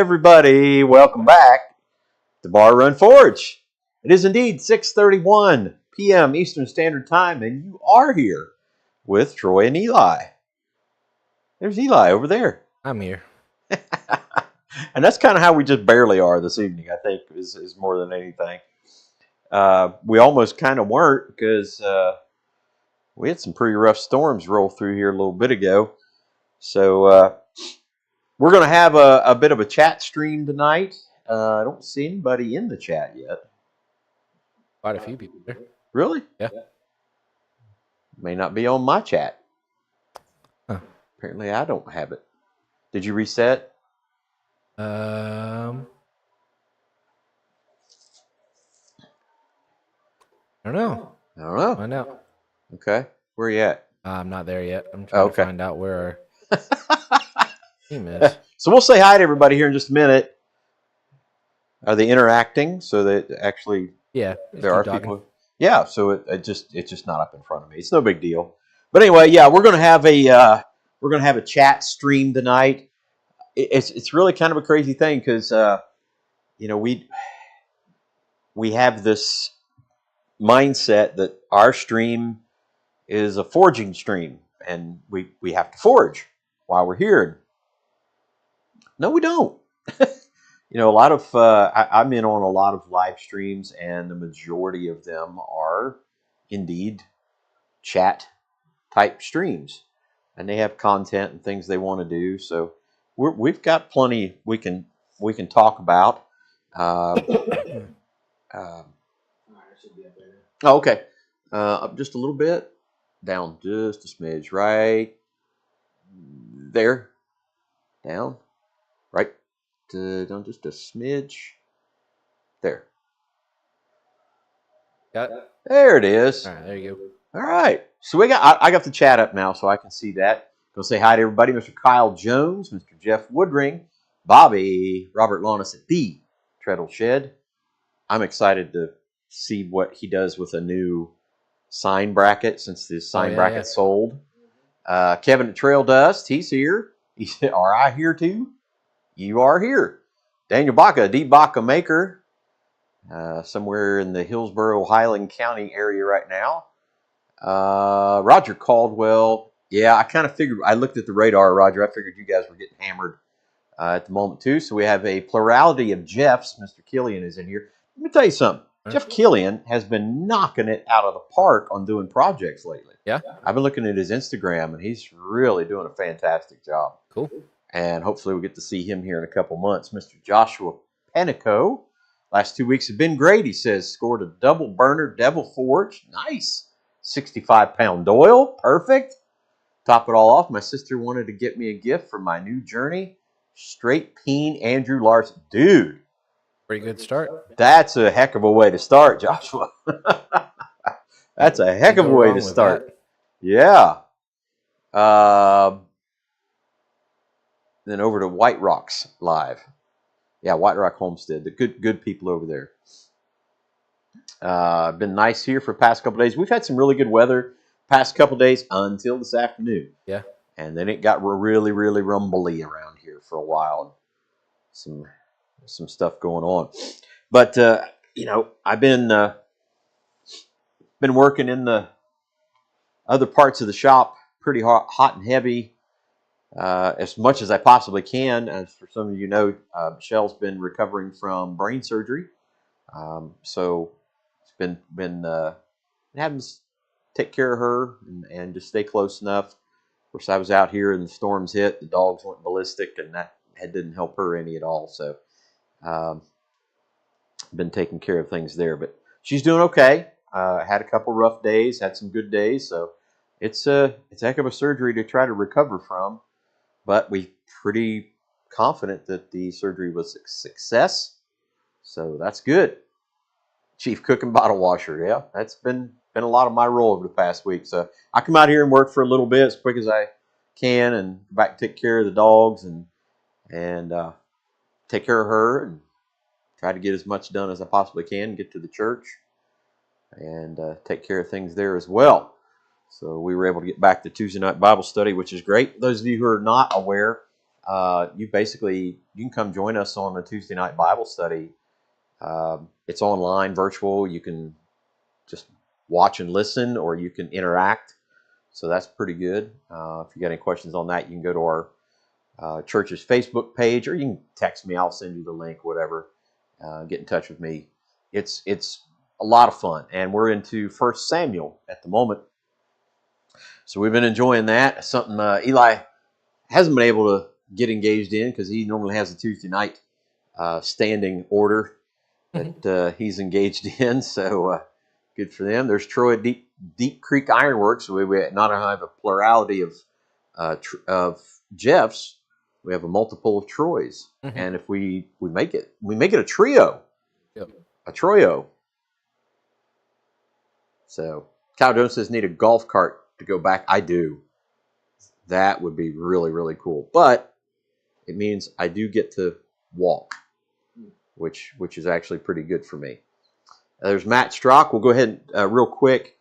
everybody. Welcome back to Bar Run Forge. It is indeed 6:31 p.m. Eastern Standard Time, and you are here with Troy and Eli. There's Eli over there. I'm here. And that's kind of how we just barely are this evening, I think, is more than anything. We almost kind of weren't because we had some pretty rough storms roll through here a little bit ago. So we're going to have a bit of a chat stream tonight. I don't see anybody in the chat yet. Quite a few people there. Really? Yeah. May not be on my chat. Huh. Apparently I don't have it. Did you reset? I don't know. I don't know. Find out. Okay. Where are you at? I'm not there yet. I'm trying to find out where our team is. So we'll say hi to everybody here in just a minute. Are they interacting so that actually there are people? Yeah, so it's just not up in front of me. It's no big deal. But anyway, yeah, we're gonna have a chat stream tonight. It's really kind of a crazy thing because we have this mindset that our stream is a forging stream, and we have to forge while we're here. No, we don't. A lot of I'm in on a lot of live streams, and the majority of them are indeed chat type streams, and they have content and things they want to do. So we've got plenty we can talk about. Okay, up just a little bit, down just a smidge, right there, down, right. Down just a smidge. There. Got it? There it is. All right, there you go. All right. So I got the chat up now, so I can see that. Go say hi to everybody. Mr. Kyle Jones, Mr. Jeff Woodring, Bobby, Robert Launis at the Treadle Shed. I'm excited to see what he does with a new sign bracket since the sign bracket sold. Kevin at Trail Dust, he's here. He said, "Are I here too?" You are here. Daniel Baca, D. Baca maker, somewhere in the Hillsborough, Highland County area right now. Roger Caldwell. Yeah, I kind of figured, I looked at the radar, Roger. I figured you guys were getting hammered at the moment too. So we have a plurality of Jeffs. Mr. Killian is in here. Let me tell you something. Jeff Killian has been knocking it out of the park on doing projects lately. Yeah. I've been looking at his Instagram, and he's really doing a fantastic job. Cool. And hopefully we'll get to see him here in a couple months. Mr. Joshua Penico. Last 2 weeks have been great, he says. Scored a double burner, Devil Forge. Nice. 65-pound Doyle. Perfect. Top it all off, my sister wanted to get me a gift for my new journey. Straight Peen Andrew Larson. Dude. Pretty good start. That's a heck of a way to start, Joshua. That's a heck of a way to start. Yeah. Then over to White Rocks Live. Yeah, White Rock Homestead. The good people over there. Been nice here for the past couple days. We've had some really good weather past couple days until this afternoon. Yeah. And then it got really, really rumbly around here for a while. Some stuff going on. But, I've been working in the other parts of the shop pretty hot and heavy. As much as I possibly can. As for some of you know, Michelle's been recovering from brain surgery, so it's been having to take care of her and just stay close enough. Of course, I was out here and the storms hit, the dogs went ballistic, and that didn't help her any at all. So, been taking care of things there, but she's doing okay. Had a couple rough days, had some good days, so it's a heck of a surgery to try to recover from. But we're pretty confident that the surgery was a success. So that's good. Chief cook and bottle washer. Yeah, that's been a lot of my role over the past week. So I come out here and work for a little bit as quick as I can and go back and take care of the dogs and take care of her and try to get as much done as I possibly can, get to the church and take care of things there as well. So we were able to get back to Tuesday night Bible study, which is great. Those of you who are not aware, you can come join us on a Tuesday night Bible study. It's online, virtual. You can just watch and listen, or you can interact. So that's pretty good. If you got any questions on that, you can go to our church's Facebook page, or you can text me. I'll send you the link, whatever. Get in touch with me. It's a lot of fun, and we're into 1 Samuel at the moment. So we've been enjoying that. Something Eli hasn't been able to get engaged in because he normally has a Tuesday night standing order that he's engaged in. So good for them. There's Troy Deep Creek Ironworks. We not only have a plurality of Jeffs, we have a multiple of Troys. And if we make it a trio. Yep. A Troyo. So Kyle Jones says need a golf cart to go back. I do. That would be really, really cool. But it means I do get to walk, which is actually pretty good for me. There's Matt Strock. We'll go ahead and real quick,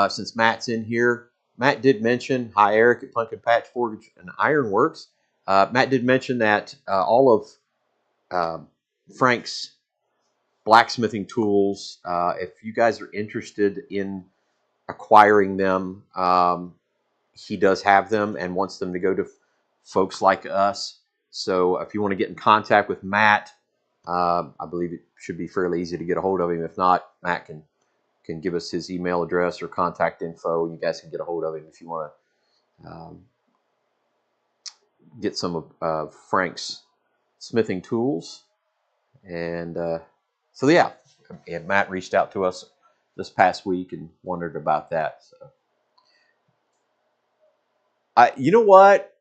since Matt's in here. Matt did mention, hi Eric at Pumpkin Patch Forge and Ironworks. Matt did mention that all of Frank's blacksmithing tools, if you guys are interested in acquiring them, he does have them and wants them to go to folks like us. So if you want to get in contact with Matt, I believe it should be fairly easy to get a hold of him. If not, Matt can give us his email address or contact info, and you guys can get a hold of him if you want to get some of Frank's smithing tools. And so yeah, and Matt reached out to us this past week and wondered about that. So, you know what,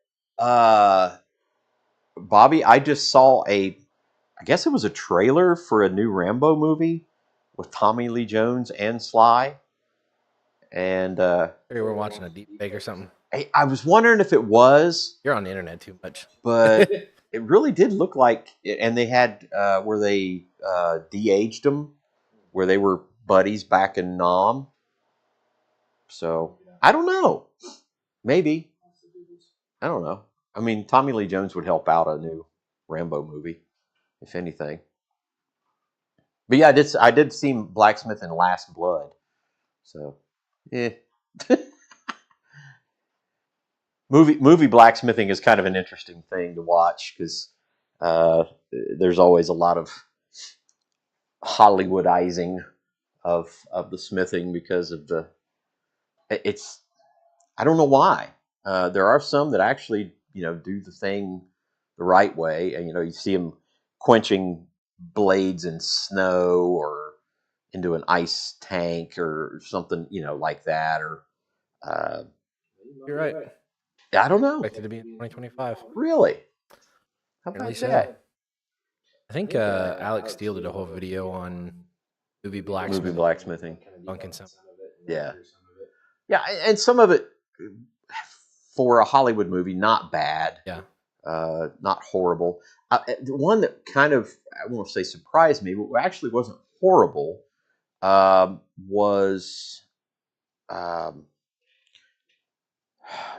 Bobby, I just saw I guess it was a trailer for a new Rambo movie with Tommy Lee Jones and Sly. And we were watching a deep fake or something. I was wondering if it was. You're on the internet too much. But it really did look like it. And they had where they de-aged them, where they were buddies back in Nam. So I don't know. Maybe. I don't know. I mean, Tommy Lee Jones would help out a new Rambo movie, if anything. But yeah, I did see Blacksmith in Last Blood. So, movie blacksmithing is kind of an interesting thing to watch because there's always a lot of Hollywoodizing of the smithing because of it's I don't know why. There are some that actually do the thing the right way, and you see them quenching blades in snow or into an ice tank or something, like that. Or you're right. I don't know. Expected to be in 2025. Really? How about that? I think Alex Steele did a whole video on movie blacksmithing. Yeah. Yeah, and some of it for a Hollywood movie, not bad. Yeah. Not horrible. The one that kind of, I won't say surprised me, but actually wasn't horrible, was,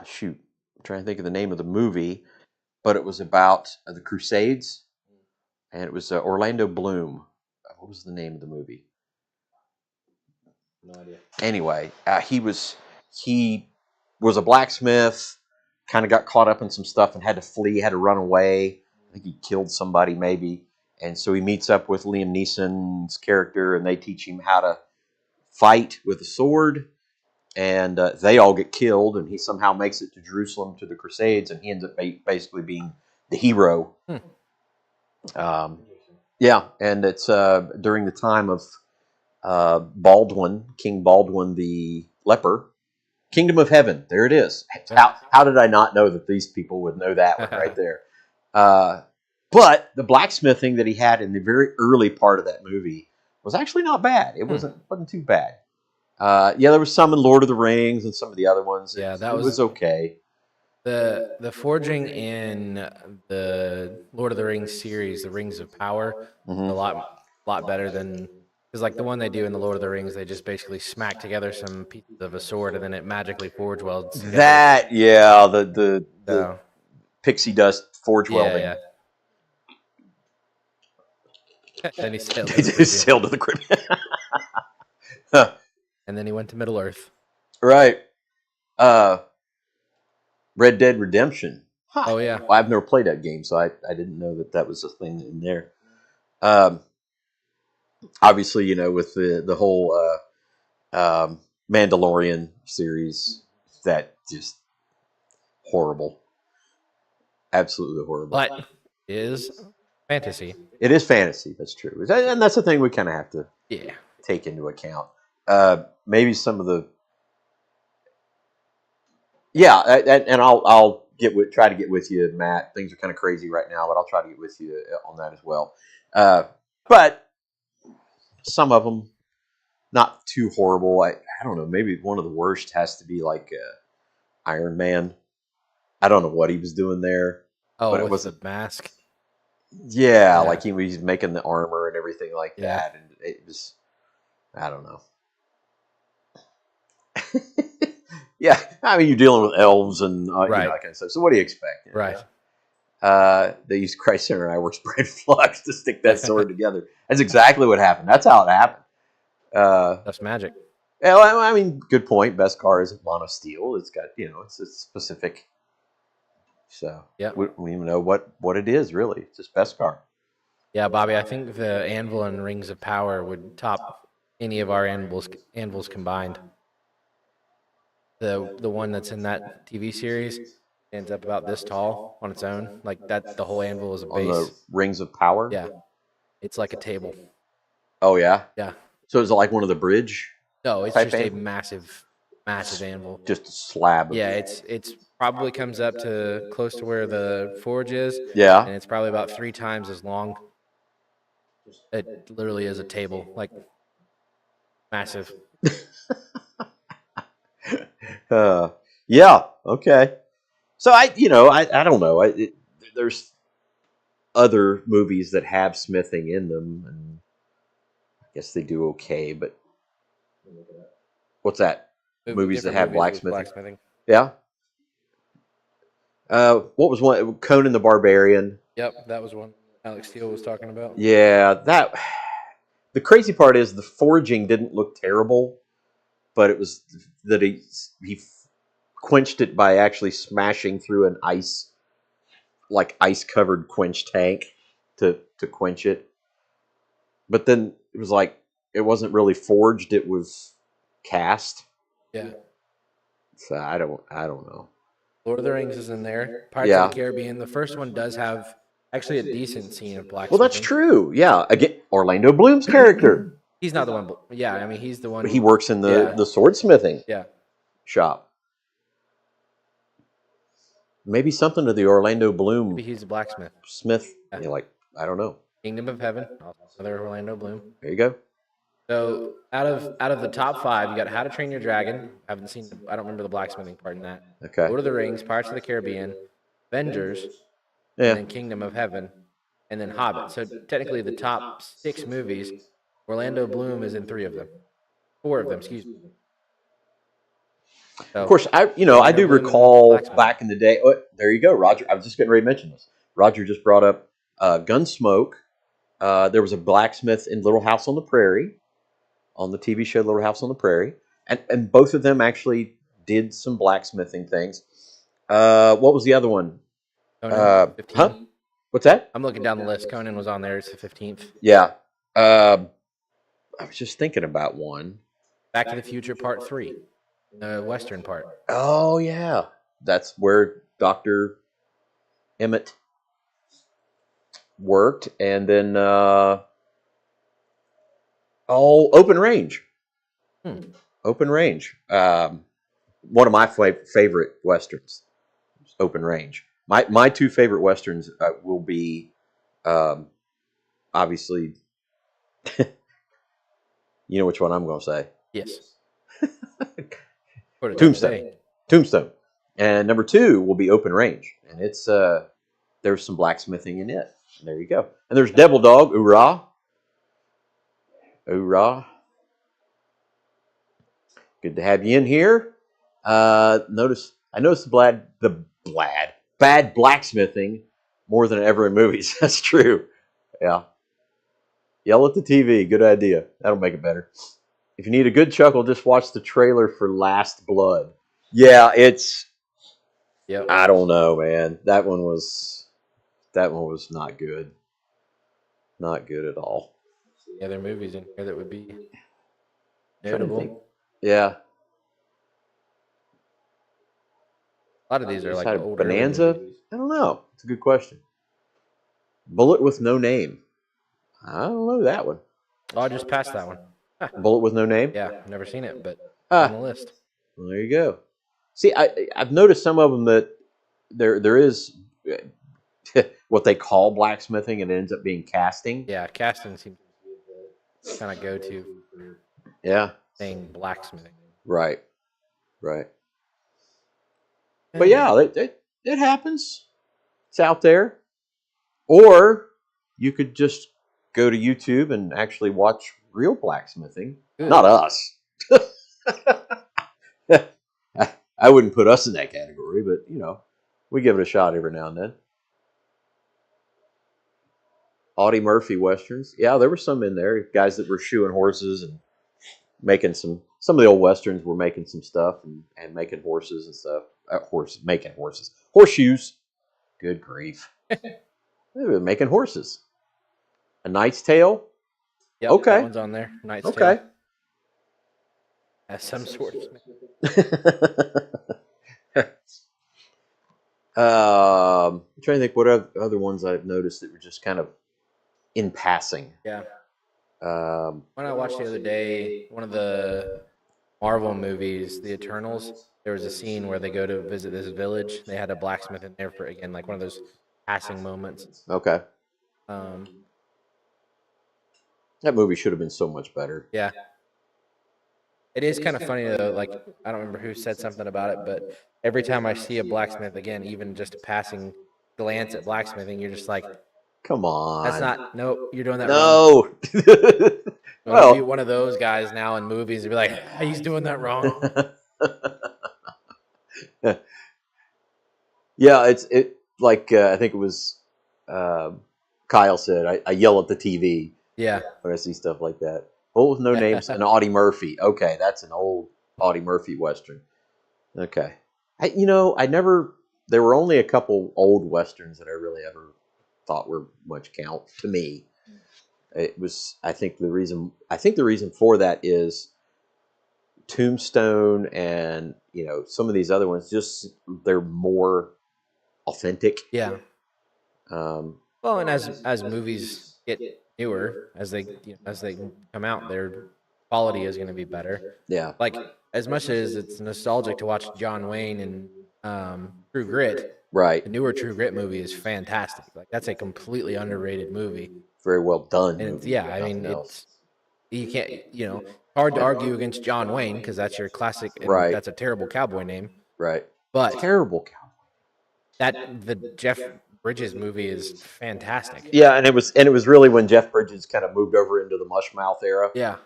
shoot, I'm trying to think of the name of the movie, but it was about the Crusades, and it was Orlando Bloom. What was the name of the movie? No idea. Anyway, he was a blacksmith, kind of got caught up in some stuff and had to flee, had to run away. I think he killed somebody maybe. And so he meets up with Liam Neeson's character, and they teach him how to fight with a sword. And they all get killed, and he somehow makes it to Jerusalem to the Crusades, and he ends up basically being the hero. Yeah, and it's during the time of King Baldwin the Leper. Kingdom of Heaven. There it is. How did I not know that these people would know that one right there? But the blacksmithing that he had in the very early part of that movie was actually not bad. It wasn't too bad. There was some in Lord of the Rings and some of the other ones. Yeah, it was okay. The forging in the Lord of the Rings series, the Rings of Power, a lot better than. Because like the one they do in the Lord of the Rings, they just basically smack together some pieces of a sword and then it magically forge welds together. That, yeah, the pixie dust forge Yeah, welding. yeah. Then he sailed He to the Caribbean. sailed to the Caribbean. And then he went to Middle Earth. Right. Red Dead Redemption. Huh. Oh, yeah. Well, I've never played that game, so I didn't know that was a thing in there. Obviously, you know, with the whole Mandalorian series, that just horrible. Absolutely horrible. But is fantasy. It is fantasy. That's true, and that's the thing we kind of have to take into account. Maybe some of the and I'll try to get with you, Matt. Things are kind of crazy right now, but I'll try to get with you on that as well. But some of them not too horrible. I don't know. Maybe one of the worst has to be like Iron Man. I don't know what he was doing there. Oh, but it with wasn't the mask. Yeah, like he was making the armor and everything like Yeah. that, and it was, I don't know. Yeah, I mean, you're dealing with elves and you know, Right. that kind of stuff. So what do you expect? You know? Right. They used Christ Center and I were spraying flux to stick that sword together. That's exactly what happened. That's how it happened. That's magic. Yeah, well, I mean, good point. Beskar is mono steel. It's got, you know, it's specific. So Yep. we don't even know what it is really. It's just Beskar. Yeah, Bobby, I think the anvil and rings of power would top any of our anvils combined. The one that's in that TV series ends up about this tall on its own. Like that, the whole anvil is a On base. the Rings of Power? Yeah. It's like a table. Oh, yeah? Yeah. So is it like one of the bridge? No, it's type just a anvil? massive anvil. Just a slab. Yeah, it's probably comes up to close to where the forge is. Yeah. And it's probably about 3 times as long. It literally is a table, like massive. Yeah. Okay. So I don't know. There's other movies that have smithing in them, and I guess they do okay. But what's that? Movies that have blacksmithing. Yeah. What was one? Conan the Barbarian. Yep, that was one Alex Steele was talking about. Yeah, that. The crazy part is the forging didn't look terrible, but it was that he quenched it by actually smashing through an ice covered quench tank to quench it. But then it was like it wasn't really forged; it was cast. Yeah. So I don't know. Lord of the Rings is in there. Pirates of the Caribbean. The first one does have actually a decent scene of blacksmithing. Well, that's true. Yeah. Again, Orlando Bloom's character. He's not the one. Yeah, I mean, he's the one. He works in the swordsmithing shop. Maybe something to the Orlando Bloom. Maybe he's a blacksmith. Smith. Yeah. Like, I don't know. Kingdom of Heaven. Another Orlando Bloom. There you go. So out of the top 5, you got How to Train Your Dragon. I haven't seen. I don't remember the blacksmithing part in that. Okay. Lord of the Rings, Pirates of the Caribbean, Avengers, and then Kingdom of Heaven, and then Hobbit. So technically, the top 6 movies, Orlando Bloom is in 3 of them. 4 of them, excuse me. So, of course, I do recall back in the day. Oh, there you go, Roger. I was just getting ready to mention this. Roger just brought up Gunsmoke. There was a blacksmith in Little House on the Prairie, on the TV show Little House on the Prairie, and both of them actually did some blacksmithing things. What was the other one? Conan, 15. Huh? What's that? I'm looking down the list. Conan was on there. It's the 15th. Yeah. I was just thinking about one. Back to the Future Part 3. The Western part. Oh, yeah. That's where Dr. Emmett worked. And then, Open Range. Open Range. One of my favorite Westerns. Open Range. My 2 favorite Westerns will be, obviously, you know which one I'm going to say. Yes. Tombstone. And number 2 will be Open Range. And it's there's some blacksmithing in it. And there you go. And there's Devil Dog, Hoorah. Hoorah. Good to have you in here. I noticed the bad blacksmithing more than ever in movies. That's true. Yeah. Yell at the TV. Good idea. That'll make it better. If you need a good chuckle, just watch the trailer for Last Blood. Yeah, it's. Yep. I don't know, man. That one was not good. Not good at all. Yeah, there are movies in here that would be I'm trying to think. notable. Yeah. A lot of these are like Had old Bonanza. early movies. I don't know. It's a good question. Bullet with No Name. I don't know that one. Oh, I just passed that one. Bullet with No Name. Yeah, never seen it, but Ah. on the list. Well, there you go. See, I've noticed some of them that there is what they call blacksmithing, and it ends up being casting. Yeah, casting seems to be the kind of go-to for Yeah. saying blacksmithing. Right. Right. But yeah, it happens. It's out there. Or you could just go to YouTube and actually watch real blacksmithing. Good. Not us. I wouldn't put us in that category, but we give it a shot every now and then. Audie Murphy westerns. Yeah, there were some in there. Guys that were shoeing horses and making some of the old westerns were making some stuff and making horses and stuff. Making horses. Horseshoes. Good grief. They were making horses. A Knight's Tale. Yep, Okay. that one's on there. Knight's Okay. Tale. Has some sort of. I'm trying to think what other ones I've noticed that were just kind of in passing. Yeah. Um, When I watched the other day, one of the Marvel movies, The Eternals, there was a scene where they go to visit this village. They had a blacksmith in there for, again, like one of those passing moments. okay. That movie should have been so much better. Yeah. It is kind of funny, though. Like, I don't remember who said something about it, but every time I see a blacksmith, again, even just a passing glance at blacksmithing, you're just like, come on. That's not, nope, you're doing that wrong. No. Well, be one of those guys now in movies and be like, he's doing that wrong. Yeah, it like I think it was Kyle said, I yell at the TV. Yeah. When I see stuff like that. Bullet with No Names and Audie Murphy. Okay, that's an old Audie Murphy Western. Okay. There were only a couple old Westerns that I really ever thought were much count to me. It was, I think the reason for that is Tombstone and, some of these other ones, just they're more authentic. Yeah. Well, and as movies get newer, as they come out, their quality is going to be better. Yeah. Like, as much as it's nostalgic to watch John Wayne and True Grit, right? The newer True Grit movie is fantastic. Like, that's a completely underrated movie. Very well done. And you can't, hard to argue against John Wayne because that's your classic. And right. That's a terrible cowboy name. Right. But terrible cowboy. The Jeff Bridges movie is fantastic. Yeah, and it was really when Jeff Bridges kind of moved over into the Mushmouth era. Yeah.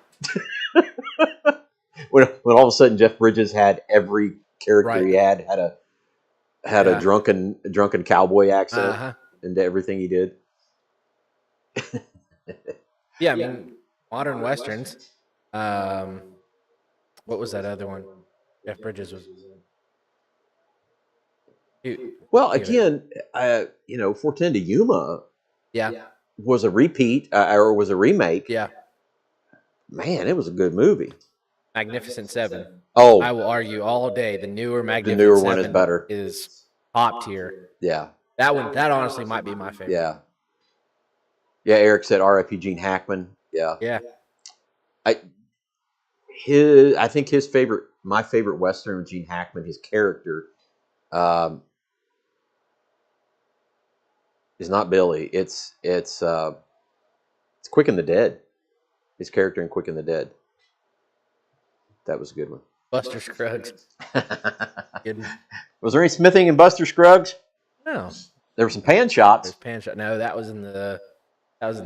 when all of a sudden Jeff Bridges had every character he had a drunken cowboy accent into everything he did. Yeah, I mean, modern westerns. What was that other one? Jeff Bridges was. Well, again, 410 to Yuma. Yeah. Was a repeat or was a remake. Yeah. Man, it was a good movie. Magnificent Seven. Oh, I will argue all day. The newer Magnificent Seven one is better. Is top tier. Yeah. That honestly might be my favorite. Yeah. Yeah, Eric said R.I.P. Gene Hackman. Yeah. Yeah. I think my favorite Western with Gene Hackman, his character, is not Billy. It's Quick and the Dead. His character in Quick and the Dead. That was a good one. Buster Scruggs. Good. Was there any smithing in Buster Scruggs? No. There were some pan shots. There's pan shot. No, that was in the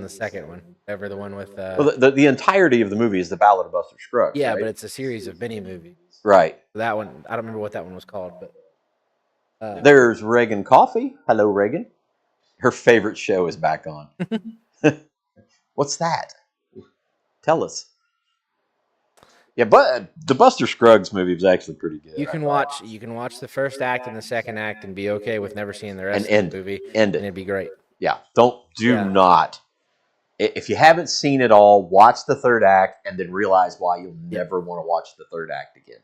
second one. Ever the one with. Well, the entirety of the movie is the Ballad of Buster Scruggs. Yeah, right? but it's a series of mini movies. Right. That one, I don't remember what that one was called, but There's Reagan Coffee. Hello, Reagan. Her favorite show is back on. What's that? Tell us. Yeah, but the Buster Scruggs movie was actually pretty good. You can watch the first act and the second act and be okay with never seeing the rest And of the movie, end and it. it'd be great. Yeah, do not. If you haven't seen it all, watch the third act and then realize why you'll never want to watch the third act again.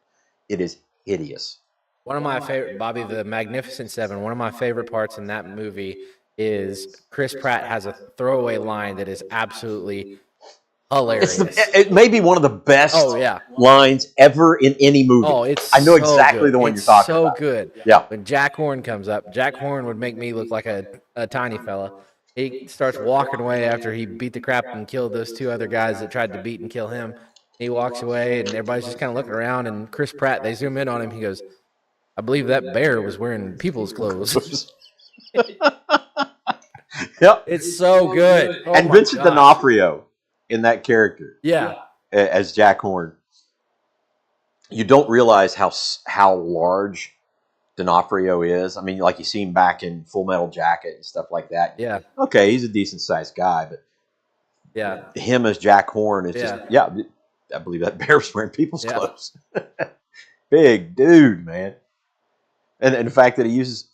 It is hideous. One of my favorite, Bobby, the Magnificent Seven, one of my favorite parts in that movie is Chris Pratt has a throwaway line that is absolutely hilarious. It may be one of the best lines ever in any movie. Oh, it's I know so exactly good. the one you're talking about. It's so good. Yeah. When Jack Horn comes up, Jack Horn would make me look like a tiny fella. He starts walking away after he beat the crap and killed those two other guys that tried to beat and kill him. He walks away, and everybody's just kind of looking around, and Chris Pratt, they zoom in on him. He goes, I believe that bear was wearing people's clothes. Yep. It's so good. Oh, and Vincent D'Onofrio in that character. Yeah. As Jack Horn. You don't realize how large D'Onofrio is. I mean, like you see him back in Full Metal Jacket and stuff like that. Yeah. Okay, he's a decent sized guy, but him as Jack Horn is just I believe that bear was wearing people's clothes. Big dude, man. And the fact that he uses,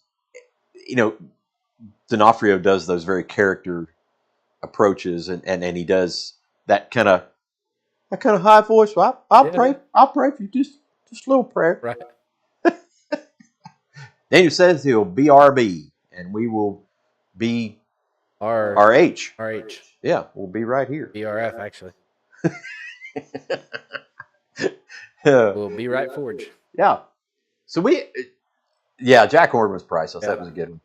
D'Onofrio does those very character approaches, and he does that kind of high voice. Well, I'll pray for you, just a little prayer. Right. Daniel says he'll be RB, and we will be RH. RH. Yeah, we'll be right here. BRF, actually. We'll be right Forge. Yeah. So Jack Horn was priceless. That was a good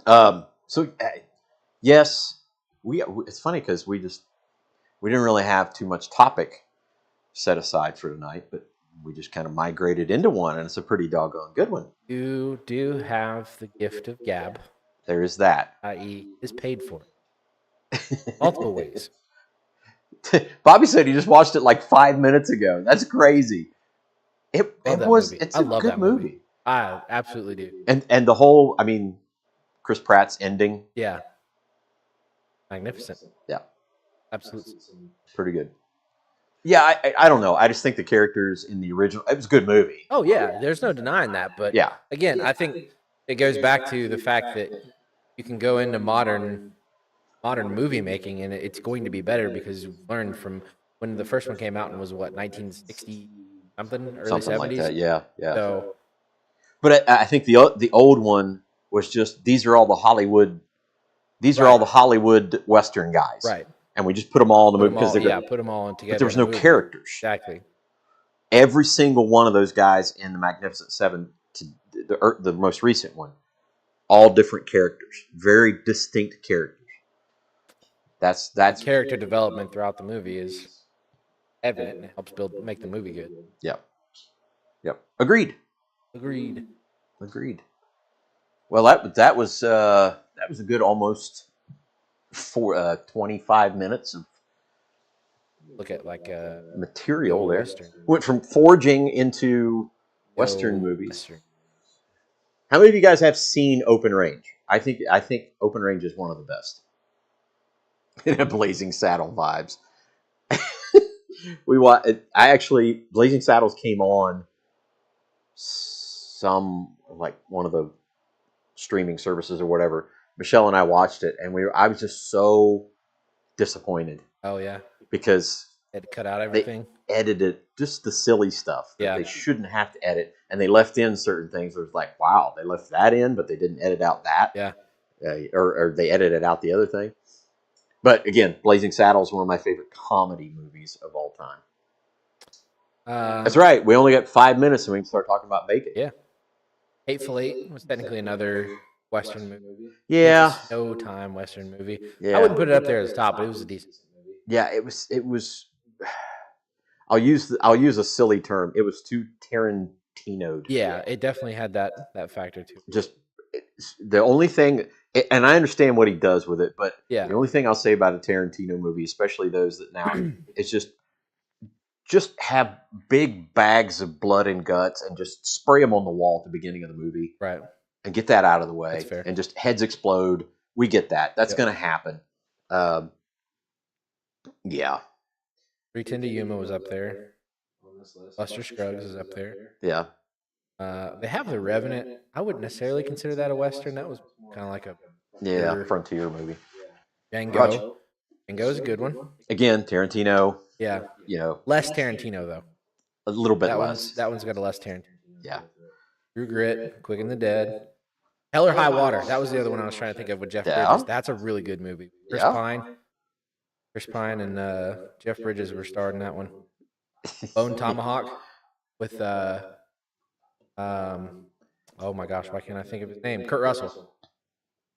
one. Yes, it's funny because we didn't really have too much topic set aside for tonight, but we just kind of migrated into one, and it's a pretty doggone good one. You do have the gift of gab. There is that. I.e. is paid for. Multiple ways. Bobby said he just watched it like 5 minutes ago. That's crazy. It's a good movie. I absolutely do. And the whole, Chris Pratt's ending. Yeah. Magnificent. Yeah. Absolutely. Pretty good. Yeah, I don't know. I just think the characters in the original, it was a good movie. Oh, yeah. There's no denying that. But again, I think it goes back to the fact that you can go into modern movie making, and it's going to be better because you've learned from when the first one came out and was 1960 something, early something 70s. Like that. Yeah. So, but I think the old one was just these are all the Hollywood Western guys, right? And we just put them all in the movie because put them all in together. But there was no characters. Exactly. Every single one of those guys in the Magnificent Seven, the most recent one, all different characters, very distinct characters. That's character development throughout the movie is evident and helps make the movie good. Yep. Agreed. Well, that was a good almost 25 minutes of look at material there. Western. Went from forging into Western movies. How many of you guys have seen Open Range? I think Open Range is one of the best. Blazing Saddle vibes. Blazing Saddles came on one of the streaming services or whatever. Michelle and I watched it, and I was just so disappointed. Oh yeah, because they had to cut out everything. They edited just the silly stuff that they shouldn't have to edit, and they left in certain things. It was like, wow, they left that in, but they didn't edit out that. Yeah, or they edited out the other thing. But again, Blazing Saddles is one of my favorite comedy movies of all time. That's right. We only got 5 minutes, and we can start talking about bacon. Yeah, Hateful Eight was technically another Western movie. Yeah, no time Western movie. Yeah. I wouldn't put it up there as top, but it was a decent movie. Yeah, it was. I'll use a silly term. It was too Tarantino'd. Yeah, it definitely had that factor too. Just the only thing, and I understand what he does with it, but the only thing I'll say about a Tarantino movie, especially those that now, it's just just have big bags of blood and guts and just spray them on the wall at the beginning of the movie. Right. And get that out of the way. That's fair. And just heads explode. We get that. That's going to happen. Yeah. 310 to Yuma was up there. Buster Scruggs is up there. Yeah. They have The Revenant. I wouldn't necessarily consider that a Western. That was kind of like a frontier movie. Django. Django's a good one. Again, Tarantino. Yeah. You know. Less Tarantino, though. A little bit less. That one's got a less Tarantino. Yeah. True Grit, Quick and the Dead. Hell or High Water. That was the other one I was trying to think of with Jeff Bridges. That's a really good movie. Chris Pine and Jeff Bridges were starred in that one. Bone Tomahawk with oh my gosh, why can't I think of his name? Kurt Russell.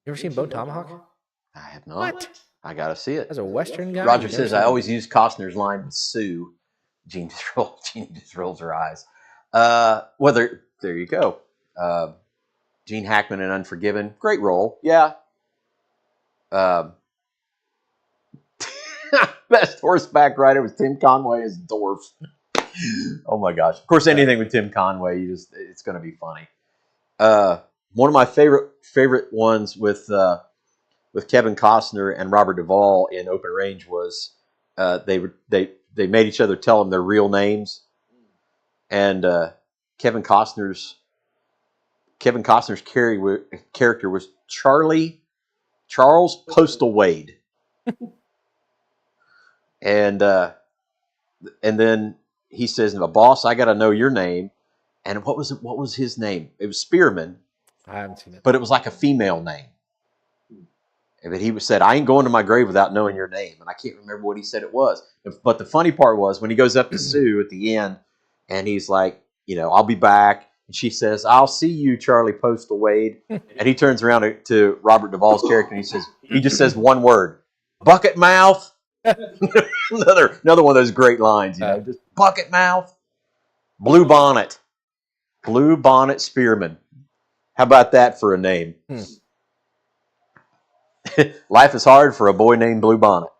You ever seen Bone Tomahawk? I have not. What? I gotta see it. As a Western guy. Roger says I always use Costner's line with Sue. Jeannie just rolls her eyes. There you go. Gene Hackman in Unforgiven, great role. Yeah. Best horseback rider was Tim Conway as Dorf. Oh my gosh! Of course, anything with Tim Conway, it's going to be funny. One of my favorite ones with Kevin Costner and Robert Duvall in Open Range was they made each other tell them their real names, and Kevin Costner's character was Charles Postal Wade, and then he says, "Boss, I got to know your name." And what was his name? It was Spearman. I haven't seen it, but it was like a female name. But he said, "I ain't going to my grave without knowing your name." And I can't remember what he said it was. But the funny part was when he goes up to Sue at the end, and he's like, "I'll be back." And she says, "I'll see you, Charlie Postal Wade." And he turns around to Robert Duvall's character and he just says one word, "Bucket mouth." another one of those great lines, just bucket mouth. Blue Bonnet Spearman. How about that for a name? Life is hard for a boy named Blue Bonnet.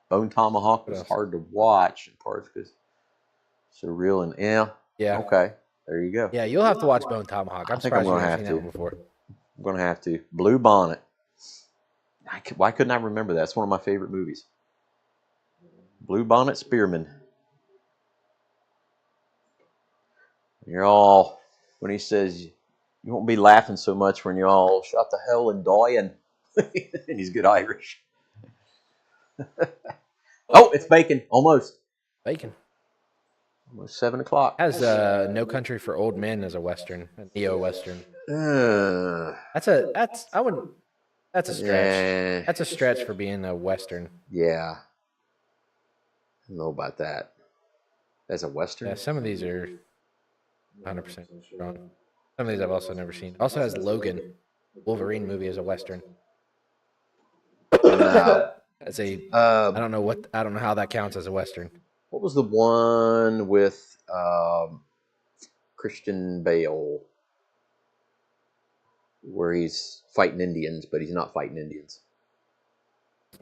Bone Tomahawk was hard to watch in parts because surreal and yeah. Okay, there you go. Yeah, you'll have to watch Bone Tomahawk. I'm surprised you've never seen that one before. I'm going to have to. Blue Bonnet. Why couldn't I remember that? It's one of my favorite movies. Blue Bonnet Spearman. When he says, "You won't be laughing so much when you all shot the hell and dying." And he's good Irish. Oh, it's bacon. Almost. Bacon. Almost 7 o'clock. Has No Country for Old Men as a Western, a neo-Western. That's a stretch. Yeah. That's a stretch for being a Western. Yeah. I don't know about that. As a Western? Yeah, some of these are 100% strong. Some of these I've also never seen. Also has Logan, Wolverine movie, as a Western. As a I don't know how that counts as a Western. What was the one with Christian Bale where he's fighting Indians, but he's not fighting Indians?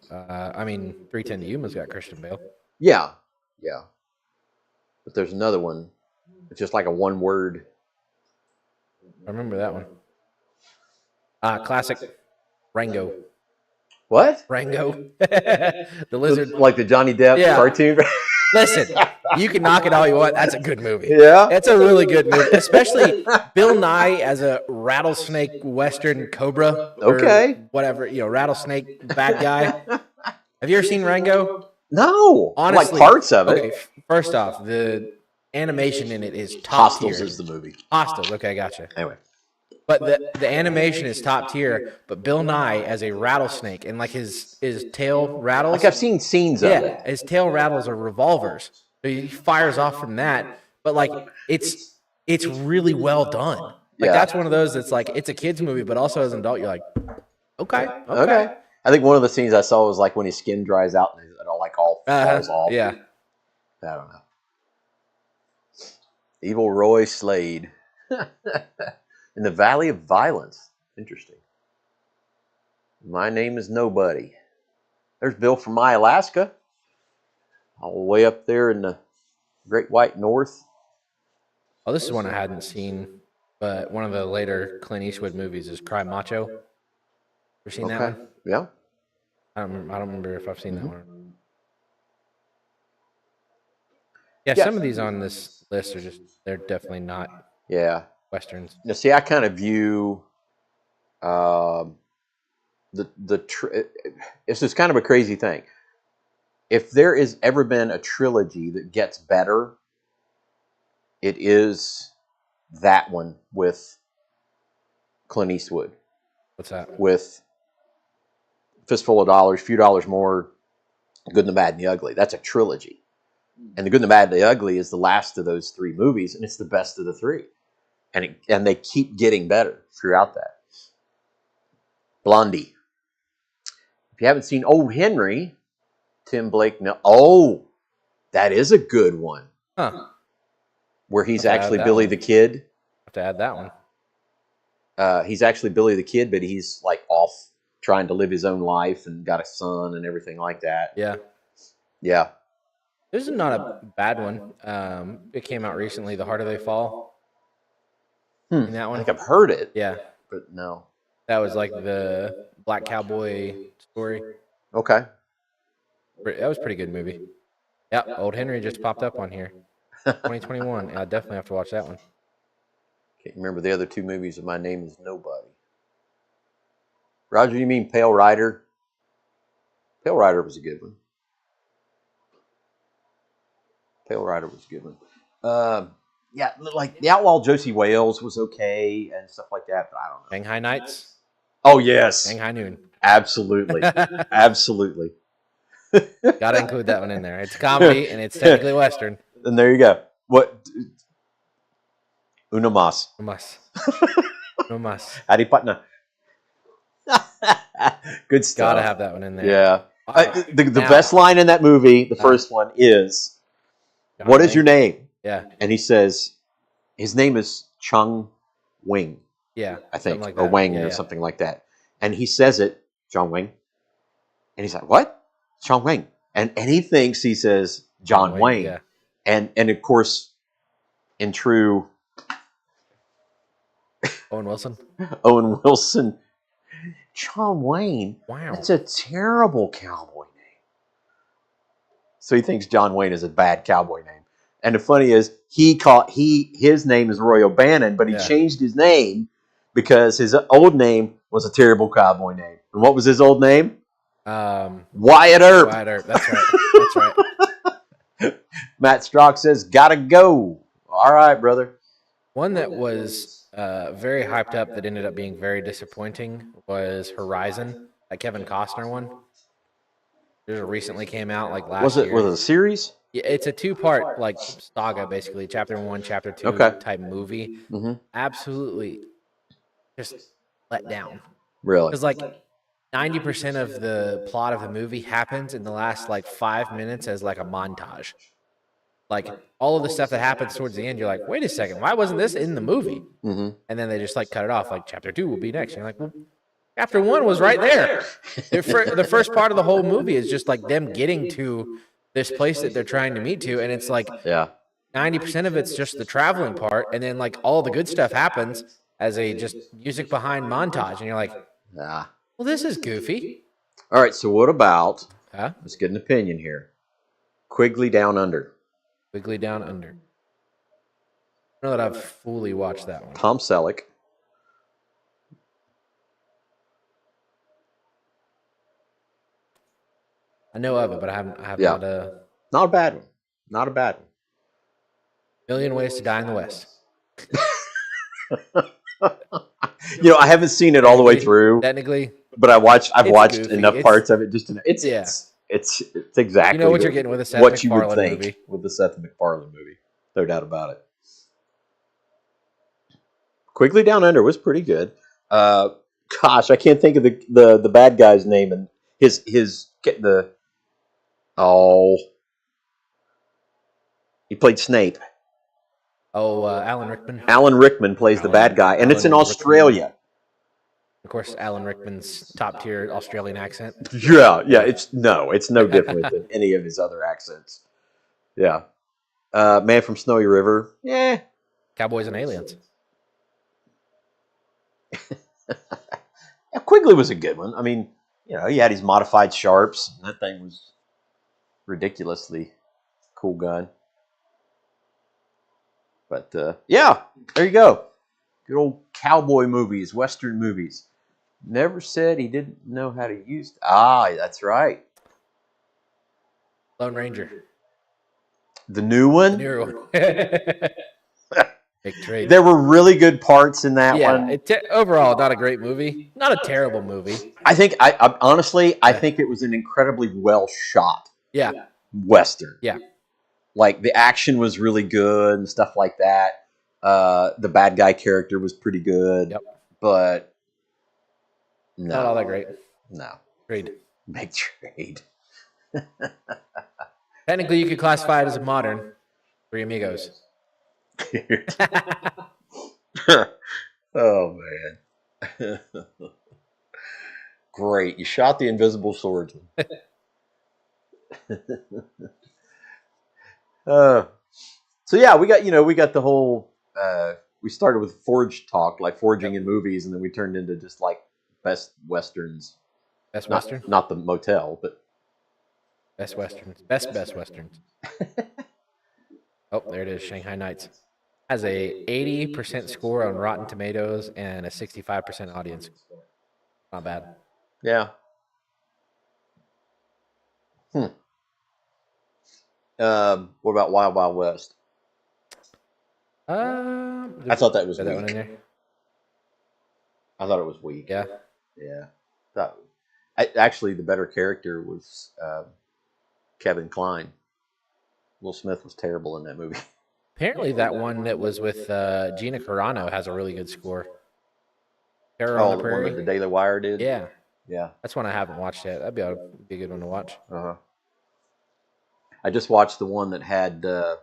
310 to Yuma's got Christian Bale. Yeah. But there's another one. It's just like a one word. I remember that one. Classic Rango. What? Rango. The lizard. Like the Johnny Depp cartoon? Listen, you can knock it all you want. That's a good movie. Yeah. It's a really good movie. Especially Bill Nye as a rattlesnake Western cobra. Okay. Whatever, rattlesnake bad guy. Have you ever seen Rango? No. Honestly. Like parts of it. Okay, first off, the animation in it is top tier. Hostiles is the movie. Hostiles, okay, gotcha. Anyway. But the animation is top tier. But Bill Nye as a rattlesnake and like his tail rattles. Like I've seen scenes of it. Yeah, his tail rattles are revolvers. So he fires off from that. But like it's really well done. Like that's one of those that's like it's a kid's movie, but also as an adult you're like, okay. I think one of the scenes I saw was like when his skin dries out and it all falls off. Yeah. I don't know. Evil Roy Slade. In the Valley of Violence. Interesting. My name is Nobody. There's Bill from My Alaska. all the way up there in the Great White North. Oh, this is one I hadn't seen, but one of the later Clint Eastwood movies is Cry Macho. Ever seen that one? Yeah. I don't remember if I've seen that one. Yeah, some of these on this list are they're definitely not Westerns. Now, see, I kind of view this is kind of a crazy thing. If there has ever been a trilogy that gets better, it is that one with Clint Eastwood. What's that? With Fistful of Dollars, Few Dollars More, Good and the Bad and the Ugly. That's a trilogy. And The Good and the Bad and the Ugly is the last of those three movies, and it's the best of the three. And they keep getting better throughout that. Blondie. If you haven't seen Old Henry, Tim Blake. Oh, that is a good one. Huh. Where he's actually Billy the Kid. Have to add that one. He's actually Billy the Kid, but he's like off trying to live his own life and got a son and everything like that. Yeah. Yeah. This is not a bad one. It came out recently, The Harder They Fall. In that one? I think I've heard it. Yeah. But no. That was like the black cowboy story. Okay. That was a pretty good movie. Yeah, Old Henry just popped up on here. 2021. I definitely have to watch that one. Can't remember the other two movies of My Name is Nobody. Roger, you mean Pale Rider? Pale Rider was a good one. Pale Rider was a good one. Yeah, like The Outlaw Josie Wales was okay and stuff like that, but I don't know. Shanghai Nights? Oh, yes. Shanghai Noon. Absolutely. Absolutely. Gotta include that one in there. It's comedy and it's technically Western. And there you go. What? Uno mas. No mas. Adi Patna. Good stuff. Gotta have that one in there. Yeah. The best line in that movie, the first one, is, "What is your name?" Yeah. And he says, his name is Chung Wing. Yeah. I think. Like or Wang or something like that. And he says it, John Wing. And he's like, "What? John Wayne." And he thinks he says John Wayne. Yeah. And of course, in true Owen Wilson, John Wayne. Wow. That's a terrible cowboy name. So he thinks John Wayne is a bad cowboy name. And the funny is, his name is Roy O'Bannon, but he changed his name because his old name was a terrible cowboy name. And what was his old name? Wyatt Earp. Wyatt Earp. That's right. That's right. Matt Strock says, "Gotta go." All right, brother. One that was very hyped up that ended up being very disappointing was Horizon, that Kevin Costner one. It recently came out like last year. Was it a series? Yeah, it's a two-part like saga, basically. Chapter 1, Chapter 2 type movie. Mm-hmm. Absolutely just let down. Really? Because like 90% of the plot of the movie happens in the last like 5 minutes as like a montage. Like all of the stuff that happens towards the end, you're like, wait a second, why wasn't this in the movie? Mm-hmm. And then they just like cut it off. Like Chapter 2 will be next. And you're like, well, Chapter 1 was right there. The first part of the whole movie is just like them getting to this place that they're trying to meet to, and it's like 90% of it's just the traveling part, and then like all the good stuff happens as a just music behind montage, and you're like, well, this is goofy. All right, so what about, let's get an opinion here, Quigley Down Under. Quigley Down Under. I know that I've fully watched that one. Tom Selleck. I know of it, but I haven't not a bad one. Not a bad one. Million Ways to Die in the West. I haven't seen it all the way through. Technically, but I've watched enough parts of it just to know. It's exactly. You know what you're getting with a Seth what you would MacFarlane think movie. with the Seth MacFarlane movie. No doubt about it. Quigley Down Under was pretty good. Gosh, I can't think of the bad guy's name and he played Snape. Oh, Alan Rickman. Alan Rickman plays the bad guy, and it's in Australia. Of course, Alan Rickman's top tier Australian accent. Yeah. It's no different than any of his other accents. Yeah. Man from Snowy River. Yeah. Cowboys and Aliens. Yeah, Quigley was a good one. I mean, he had his modified sharps. And that thing was ridiculously cool gun. But yeah, there you go. Good old cowboy movies, Western movies. Never said he didn't know how to use. That's right. Lone Ranger. The new one. The newer one. Big trade. There were really good parts in that one. Overall, not a great movie. Not a terrible movie. I think honestly, I think it was an incredibly well shot. Yeah. Western. Yeah. Like the action was really good and stuff like that. The bad guy character was pretty good. Yep. But no. Not all that great. No. Trade. Big trade. Technically, you could classify it as a modern Three Amigos. Oh man. Great. You shot the invisible swordsman. So yeah, we got the whole we started with forge talk, like forging in movies, and then we turned into just like best westerns. Best Western? Not the motel, but best westerns. Best Westerns. Oh, there it is. Shanghai Nights has a 80% score on Rotten Tomatoes and a 65% audience score. Not bad. Yeah. What about Wild Wild West? I thought that was weak. That one in there? I thought it was weak. Yeah. Yeah. Actually, the better character was Kevin Kline. Will Smith was terrible in that movie. Apparently, that one that was with Gina Carano has a really good score. Terror on the Prairie. One that the Daily Wire did? Yeah. Yeah. That's one I haven't watched yet. That'd be a good one to watch. Uh-huh. I just watched the one that had the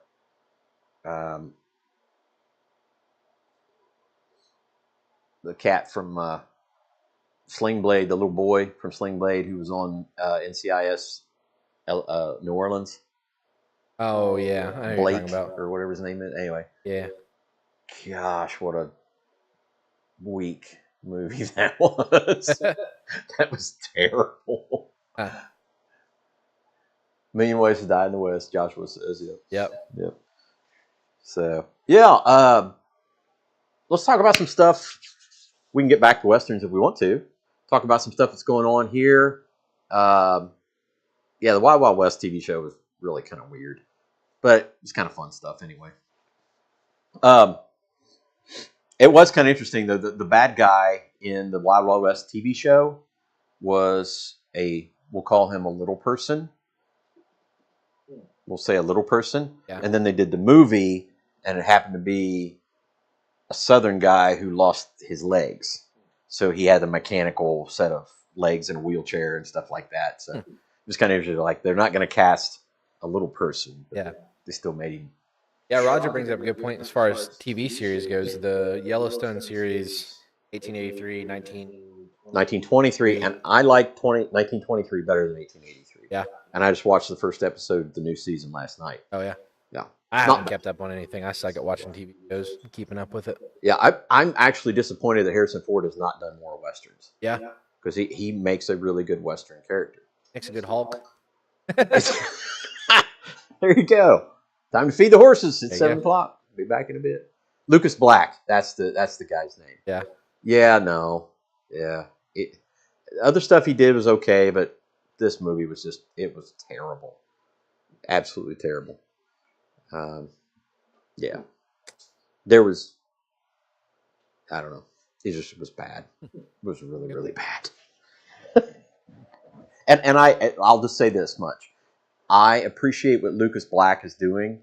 cat from Sling Blade, the little boy from Sling Blade who was on NCIS New Orleans. Oh, yeah. I know Blake, you're talking about. or whatever his name is. Anyway. Yeah. Gosh, what a weak movie that was. That was terrible. Million Ways to Die in the West, Joshua says. Yep. So, yeah. Let's talk about some stuff. We can get back to Westerns if we want to. Talk about some stuff that's going on here. The Wild Wild West TV show was really kind of weird. But it's kind of fun stuff anyway. It was kind of interesting, though. The bad guy in the Wild Wild West TV show was we'll call him a little person. We'll say a little person. Yeah. And then they did the movie, and it happened to be a Southern guy who lost his legs. So he had a mechanical set of legs and a wheelchair and stuff like that. So it was kind of interesting. Like, they're not going to cast a little person. Yeah. They still made him. Yeah, Roger brings up a good point as far as TV series goes. The Yellowstone series, 1883, 1923, and I like 1923 better than 1883. Yeah. And I just watched the first episode of the new season last night. Oh, yeah? Yeah. I haven't kept up on anything. I suck at watching TV shows, keeping up with it. Yeah, I'm actually disappointed that Harrison Ford has not done more Westerns. Yeah. Because he makes a really good Western character. Makes a good Hulk. There you go. Time to feed the horses. It's 7 o'clock. Be back in a bit. Lucas Black. That's the guy's name. Yeah. Yeah. No. Yeah. Other stuff he did was okay, but this movie was it was terrible. Absolutely terrible. Yeah. There was, I don't know. It just was bad. It was really, really bad. and I'll just say this much. I appreciate what Lucas Black is doing.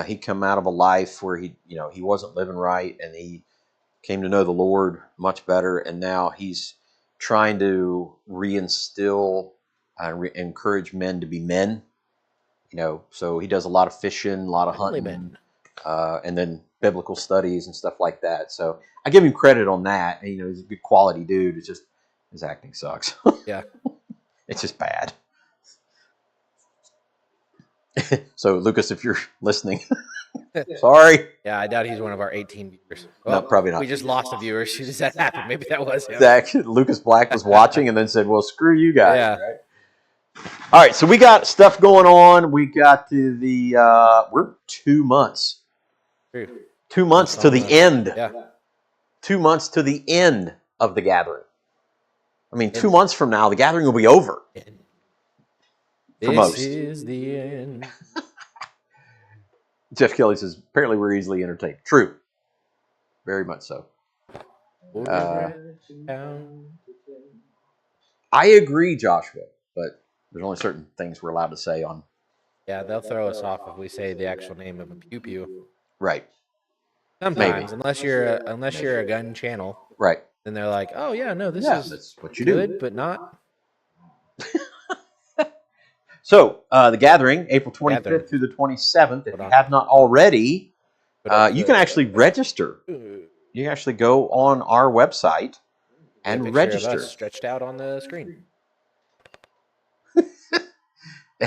He come out of a life where he wasn't living right, and he came to know the Lord much better, and now he's trying to reinstill and encourage men to be men. So he does a lot of fishing, a lot of hunting, and then biblical studies and stuff like that. So I give him credit on that. And, he's a good quality dude. It's just his acting sucks. Yeah. It's just bad. So Lucas, if you're listening, sorry. Yeah, I doubt he's one of our 18 viewers. Well, No, probably not. We just lost a viewer as soon as that happened. Maybe that was him. Lucas Black was watching and then said, well, screw you guys. Yeah. Right? All right, so we got stuff going on. We got to we're 2 months. True. 2 months to the end. Yeah. 2 months to the end of the gathering. I mean, 2 months from now, the gathering will be over. For most. This is the end. Jeff Kelly says, apparently we're easily entertained. True. Very much so. I agree, Joshua, but there's only certain things we're allowed to say on. Yeah, they'll throw us off if we say the actual name of a pew-pew. Right. Sometimes, unless you're a gun channel. Right. Then they're like, oh, yeah, no, that's what you good, do. but not. So, the gathering, April 25th through the 27th. If you have not already, you can actually register. You can actually go on our website and register. Stretched out on the screen.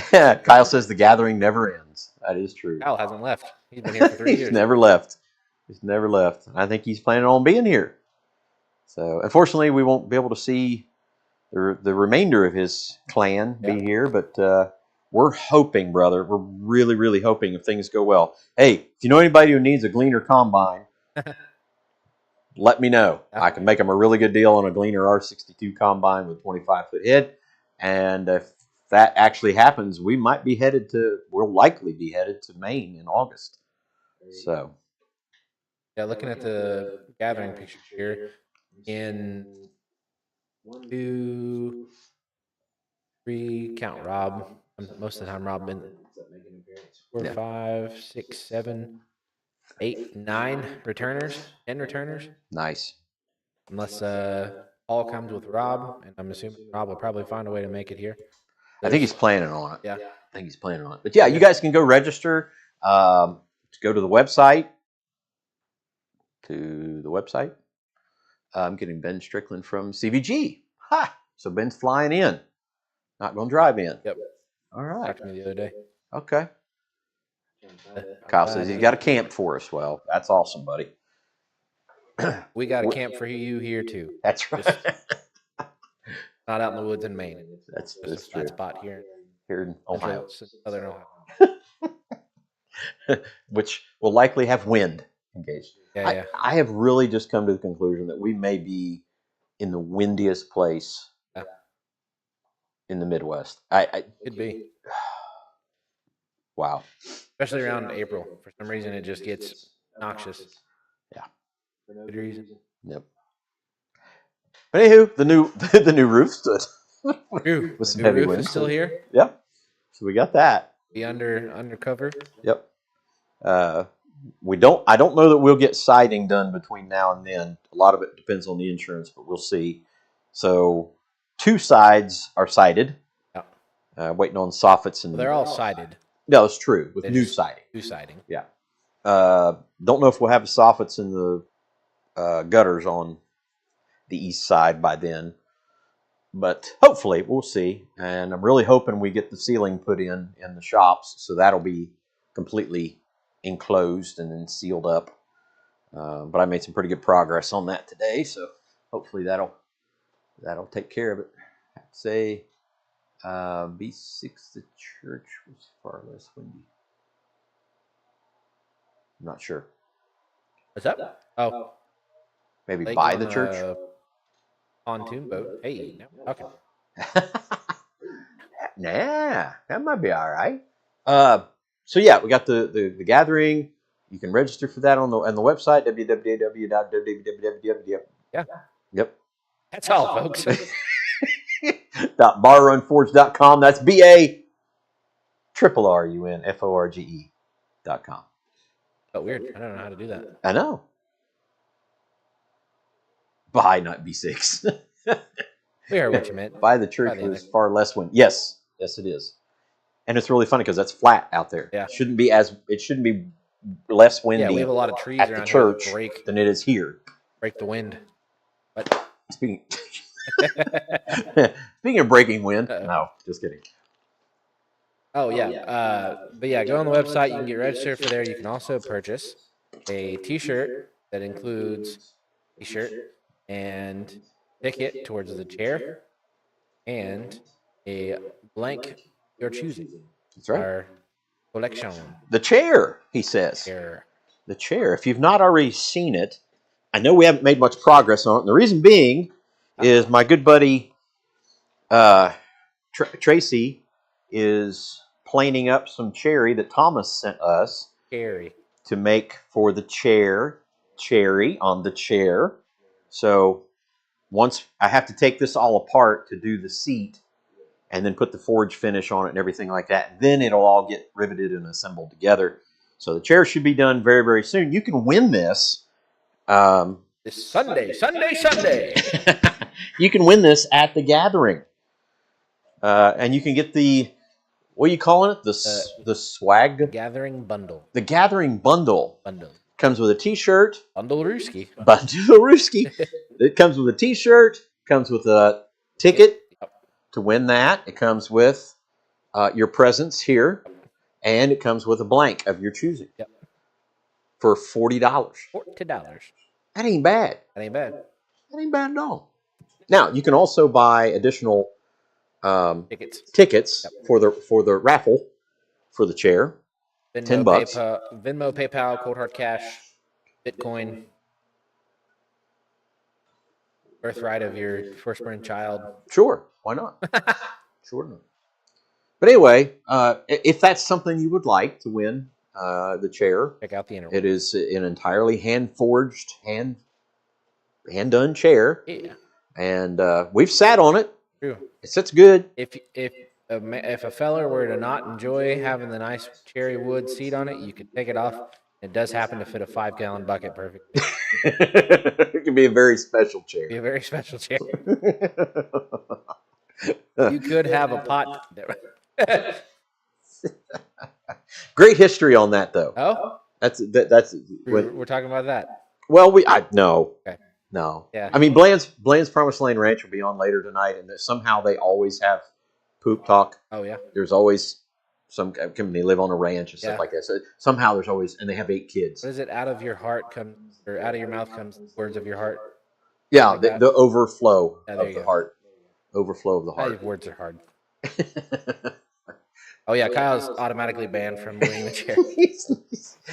Kyle says the gathering never ends. That is true. Kyle hasn't left. He's been here for 3 years. He's never left. He's never left. I think he's planning on being here. So, unfortunately, we won't be able to see the remainder of his clan be here, but we're hoping, brother. We're really, really hoping if things go well. Hey, if you know anybody who needs a Gleaner combine, let me know. I can make them a really good deal on a Gleaner R62 combine with 25-foot head. And if that actually happens, we'll likely be headed to Maine in August. So, yeah, looking at the gathering pictures here, in 2, 3, count Rob. Most of the time, Rob been 4, 5, 6, 7, 8, 9 returners, 10 returners. Nice. Unless Paul comes with Rob, and I'm assuming Rob will probably find a way to make it here. I think he's planning on it. Yeah. I think he's planning on it. But yeah, you guys can go register. Go to the website. I'm getting Ben Strickland from CVG. Ha! So Ben's flying in. Not going to drive in. Yep. All right. Talked to me the other day. Okay. Kyle says he's got a camp for us. Well, that's awesome, buddy. We got a camp for you here, too. That's right. Not out in the woods in Maine. That's a flat spot here in Ohio. Southern Ohio. Which will likely have wind engaged. Yeah. I have really just come to the conclusion that we may be in the windiest place in the Midwest. Could be. Wow. Especially around April. For some reason, it just gets noxious. Yeah. For no good reason. Yep. But anywho, the new roof stood. With some heavy wind. Is still here. Yep. So we got that. Be undercover. Yep. I don't know that we'll get siding done between now and then. A lot of it depends on the insurance, but we'll see. So 2 sides are sided. Yeah. Waiting on soffits and. Well, they're all sided. No, it's true with new siding. New siding. Yeah. Don't know if we'll have the soffits and the gutters on the east side by then, but hopefully we'll see. And I'm really hoping we get the ceiling put in the shops, so that'll be completely enclosed and then sealed up. But I made some pretty good progress on that today, so hopefully that'll take care of it. I'd say B6, the church was far less windy. I'm not sure. What's that? Oh, maybe by the church. Pontoon boat. Hey, no, okay. Nah, that might be all right. So yeah, we got the gathering. You can register for that on the website www. Yeah. Yep. That's all, folks. .barrunforge.com. That's BARRUNFORGE.com. Oh, weird. I don't know how to do that. I know. Buy, not B6. We heard what you meant. By the church was far less wind. Yes, it is. And it's really funny because that's flat out there. Yeah. It shouldn't be less windy we have a lot of trees at the around here that church than it is here. break the wind. But Speaking speaking of breaking wind, Uh-oh. no, just kidding. Oh yeah, but yeah, go on the website. You can get registered for there. You can also purchase a T-shirt that includes T-shirt and ticket towards the chair and a blank you're choosing. That's right. Our collection. The chair, he says. Chair. The chair. If you've not already seen it, I know we haven't made much progress on it. And the reason being is my good buddy Tracy is planing up some cherry that Thomas sent us to make for the cherry on the chair. So once I have to take this all apart to do the seat and then put the forge finish on it and everything like that. Then it'll all get riveted and assembled together. So the chair should be done very, very soon. You can win this. This Sunday. You can win this at the gathering. And you can get the, what are you calling it? The swag? Gathering bundle. The gathering bundle. Comes with a T-shirt. Bundle-rooski. It comes with a T-shirt. Comes with a ticket to win that. It comes with your presence here. And it comes with a blank of your choosing. Yep. For $40. $40. That ain't bad. That ain't bad at all. Now, you can also buy additional tickets for the raffle for the chair. Venmo, $10. Venmo, PayPal, cold hard cash, Bitcoin, birthright of your firstborn child. Sure, why not? Sure not. But anyway, if that's something you would like to win, the chair, check out the internet. It is an entirely hand-forged, hand-done chair. Yeah. And we've sat on it. True. It sits good. If a feller were to not enjoy having the nice cherry wood seat on it, you could take it off. It does happen to fit a 5-gallon bucket perfectly. It can be a very special chair. Be a very special chair. You could have a pot. Great history on that, though. Oh, that's we're talking about that. Well, no. Okay. No. Yeah. I mean, Bland's Promised Lane Ranch will be on later tonight, and somehow they always have poop talk. Oh yeah. There's always some company live on a ranch and stuff like that. So somehow there's always, and they have 8 kids. What is it? Out of your heart comes, or out of your mouth comes words of your heart. Yeah, like the overflow of the heart. Overflow of the heart. Words are hard. Oh yeah, Kyle's automatically banned from winning the chair.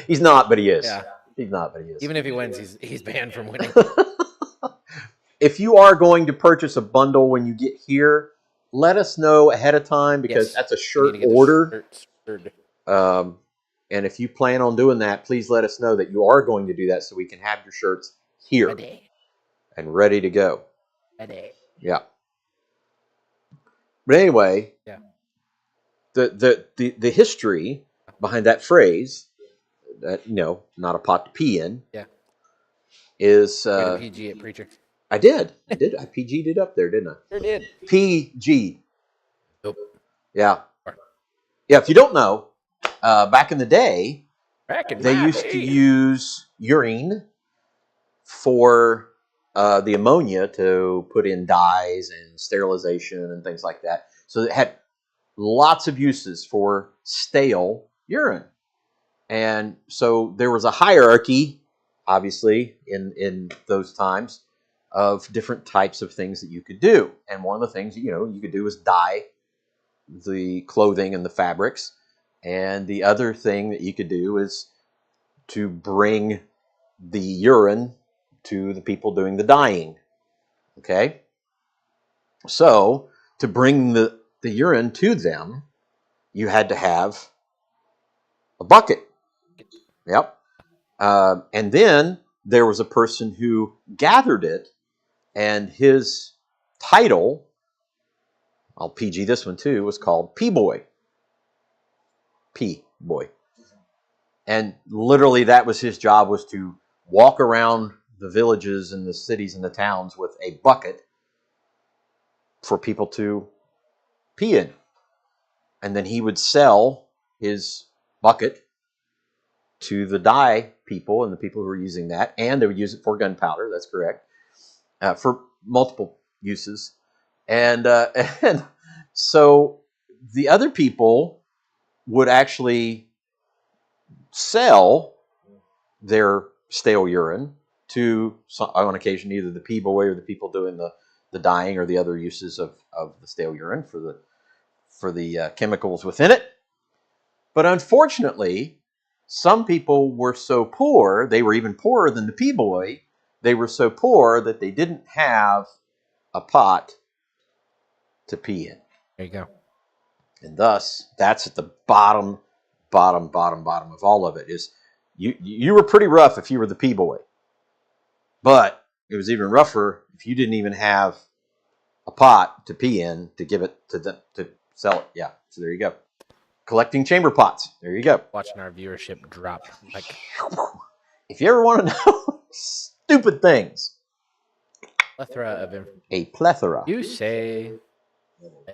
He's not, but he is. Yeah. He's not, but he is. Even if he wins, he's banned from winning. If you are going to purchase a bundle when you get here, let us know ahead of time, because that's a shirt order. And if you plan on doing that, please let us know that you are going to do that so we can have your shirts here and ready to go. Yeah. But anyway, the history behind that phrase, that not a pot to pee in, is PG it, preacher. I did. I PG'd it up there, didn't I? Sure did. PG. Nope. Yeah. Yeah. If you don't know, back in the day, they used to use urine for the ammonia to put in dyes and sterilization and things like that. So it had lots of uses for stale urine. And so there was a hierarchy, obviously, in those times, of different types of things that you could do. And one of the things you could do was dye the clothing and the fabrics. And the other thing that you could do is to bring the urine to the people doing the dyeing. Okay? So to bring the urine to them, you had to have a bucket. Yep. And then there was a person who gathered it, and his title, I'll PG this one too, was called P-Boy. P-Boy. And literally that was his job, was to walk around the villages and the cities and the towns with a bucket for people to pee in. And then he would sell his bucket to the dye people and the people who were using that, and they would use it for gunpowder. That's correct, for multiple uses, and and so the other people would actually sell their stale urine to, on occasion, either the pea boy or the people doing the dyeing or the other uses of the stale urine for the chemicals within it. But unfortunately, some people were so poor, they were even poorer than the pea boy, they were so poor that they didn't have a pot to pee in. There you go. And thus, that's at the bottom of all of it. Is you were pretty rough if you were the pea boy, but it was even rougher if you didn't even have a pot to pee in to give it to them to sell it. Yeah, so there you go. Collecting chamber pots. There you go. Watching our viewership drop. Like, if you ever want to know stupid things, plethora of information. a plethora. You say.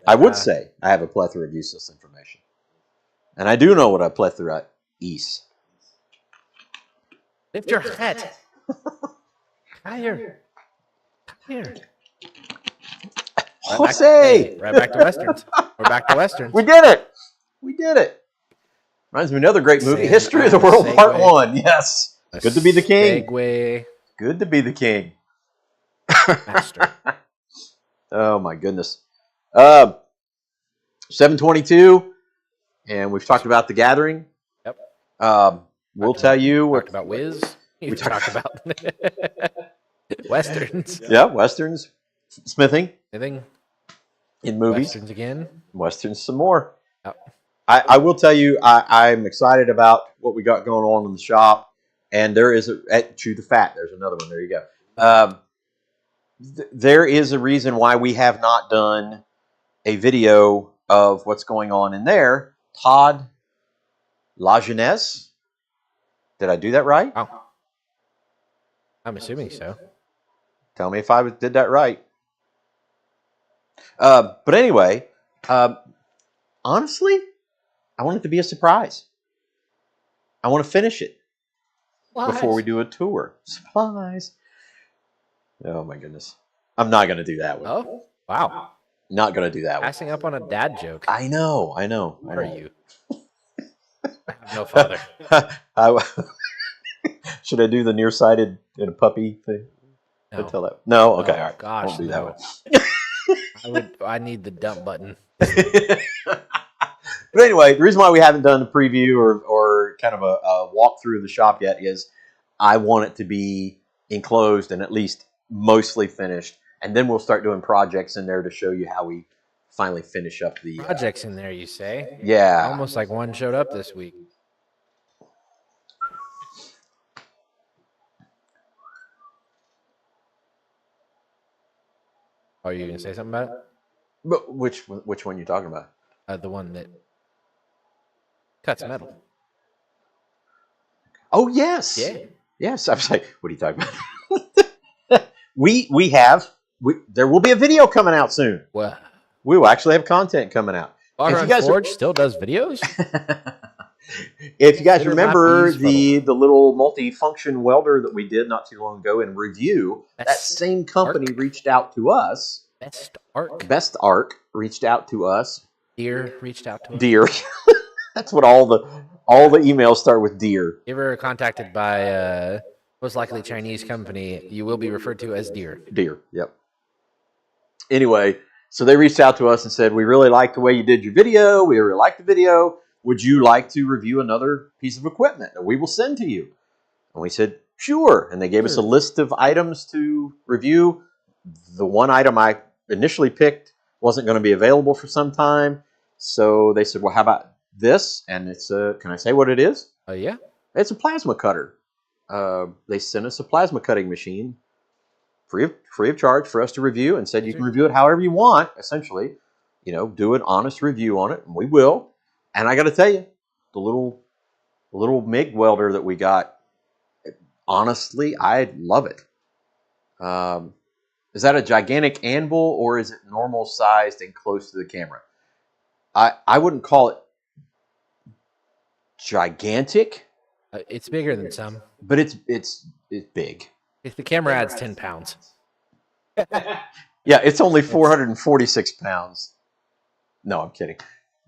I would say I have a plethora of useless information. And I do know what a plethora is. Lift your head. Higher. Higher. Jose! Right back to Westerns. We're back to Westerns. We did it! We did it! Reminds me of another great movie, Same History of the World segue. Part 1. Yes. Good to be the king. Segue. Good to be the king. Master. Oh my goodness. 7:22, and we've talked about the gathering. Yep. We'll tell you Talked about Wiz. We talked about Westerns. Yeah, Westerns, smithing Anything? in movies. Westerns again. Westerns some more. Yep. I will tell you, I'm excited about what we got going on in the shop. And there is Chew the Fat. There's another one. There you go. There is a reason why we have not done a video of what's going on in there. Todd Lajeunesse. Did I do that right? Oh. I'm assuming so. Tell me if I did that right. But anyway, honestly, I want it to be a surprise. I want to finish it before we do a tour. Surprise. Oh, my goodness. I'm not going to do that one. Oh, wow. Not going to do that one. Passing up on a dad joke. I know. Where are you? I have no father. Should I do the nearsighted in a puppy thing? No. No? Okay, all right. Gosh, won't do that one. I need the dump button. But anyway, the reason why we haven't done a preview or kind of a walkthrough of the shop yet is I want it to be enclosed and at least mostly finished. And then we'll start doing projects in there to show you how we finally finish up the... Projects in there, you say? Yeah. Almost like one showed up this week. Are you going to say something about it? But which one are you talking about? The one that cuts metal. Oh, yes. Yeah. Yes. I was like, what are you talking about? There will be a video coming out soon. Well, We will actually have content coming out. If you guys Forge still does videos? If you guys remember the little multi-function welder that we did not too long ago in review, that same company reached out to us. Best Arc reached out to us. Deer reached out to us. Deer. That's what all the emails start with, Deer. If you're contacted by most likely Chinese company, you will be referred to as Deer. Deer, yep. Anyway, so they reached out to us and said, we really like the way you did your video. We really like the video. Would you like to review another piece of equipment that we will send to you? And we said, sure. And they gave us a list of items to review. The one item I initially picked wasn't going to be available for some time. So they said, well, how about this? And it's can I say what it is? Yeah. It's a plasma cutter. They sent us a plasma cutting machine free of charge for us to review, and said you can review it however you want, essentially. Do an honest review on it, and we will. And I got to tell you, the little MIG welder that we got, honestly, I love it. Is that a gigantic anvil, or is it normal sized and close to the camera? I wouldn't call it gigantic. It's bigger than some. but it's big. If the camera adds 10 pounds. Yeah, it's only 446 pounds. No, I'm kidding.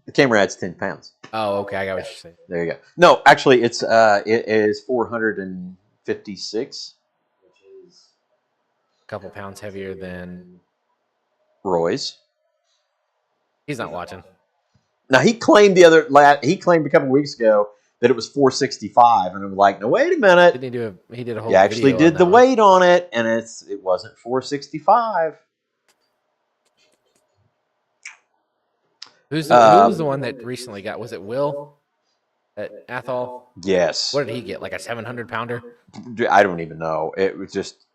The camera adds 10 pounds. Oh, okay. I got what you're saying. There you go. No, actually, it is 456, which is A couple pounds heavier than Roy's. He's not watching. Now he claimed a couple weeks ago that it was 465, and I'm like, no, wait a minute. Didn't he do he did a whole He actually video did the weight on it, and it wasn't 465. Who was the one that recently got? Was it Will at Athol? Yes. What did he get? Like a 700 pounder? I don't even know. It was just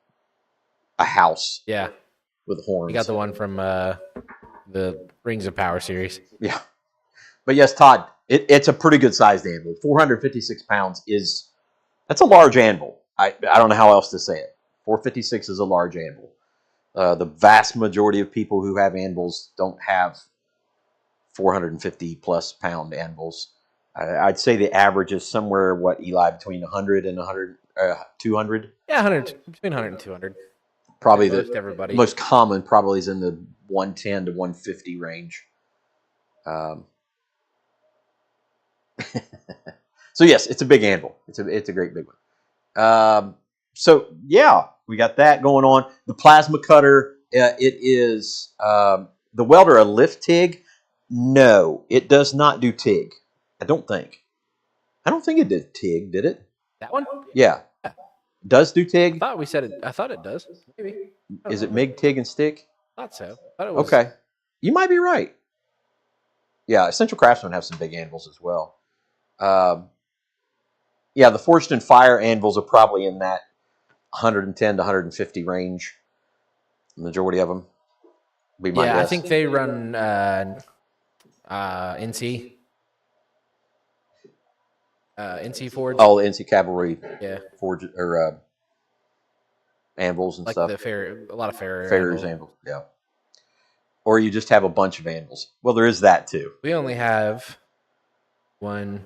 a house. Yeah. With horns. He got the one from the Rings of Power series. Yeah. But yes, Todd, it's a pretty good sized anvil. 456 pounds that's a large anvil. I don't know how else to say it. 456 is a large anvil. The vast majority of people who have anvils don't have 450 plus pound anvils. I'd say the average is somewhere, Eli, between 100 and 200? Yeah, 100, between 100 and 200. Probably everybody. Most common probably is in the 110 to 150 range. So yes, it's a big anvil. It's a great big one. So yeah, we got that going on. The plasma cutter, it is the welder a lift TIG? No, it does not do TIG. I don't think it did TIG, did it? That one? Yeah. Does do TIG? I thought it does. Maybe. Is it MIG, TIG, and stick? I thought so. I thought it was. Okay. You might be right. Yeah, Essential Craftsman have some big anvils as well. Yeah, the Forged in Fire anvils are probably in that 110 to 150 range. The majority of them. I think they run NC. NC Forge. Oh, NC Cavalry. Yeah. Forge or anvils and like stuff. A lot of Farrier's anvils. Yeah. Or you just have a bunch of anvils. Well, there is that too. We only have one.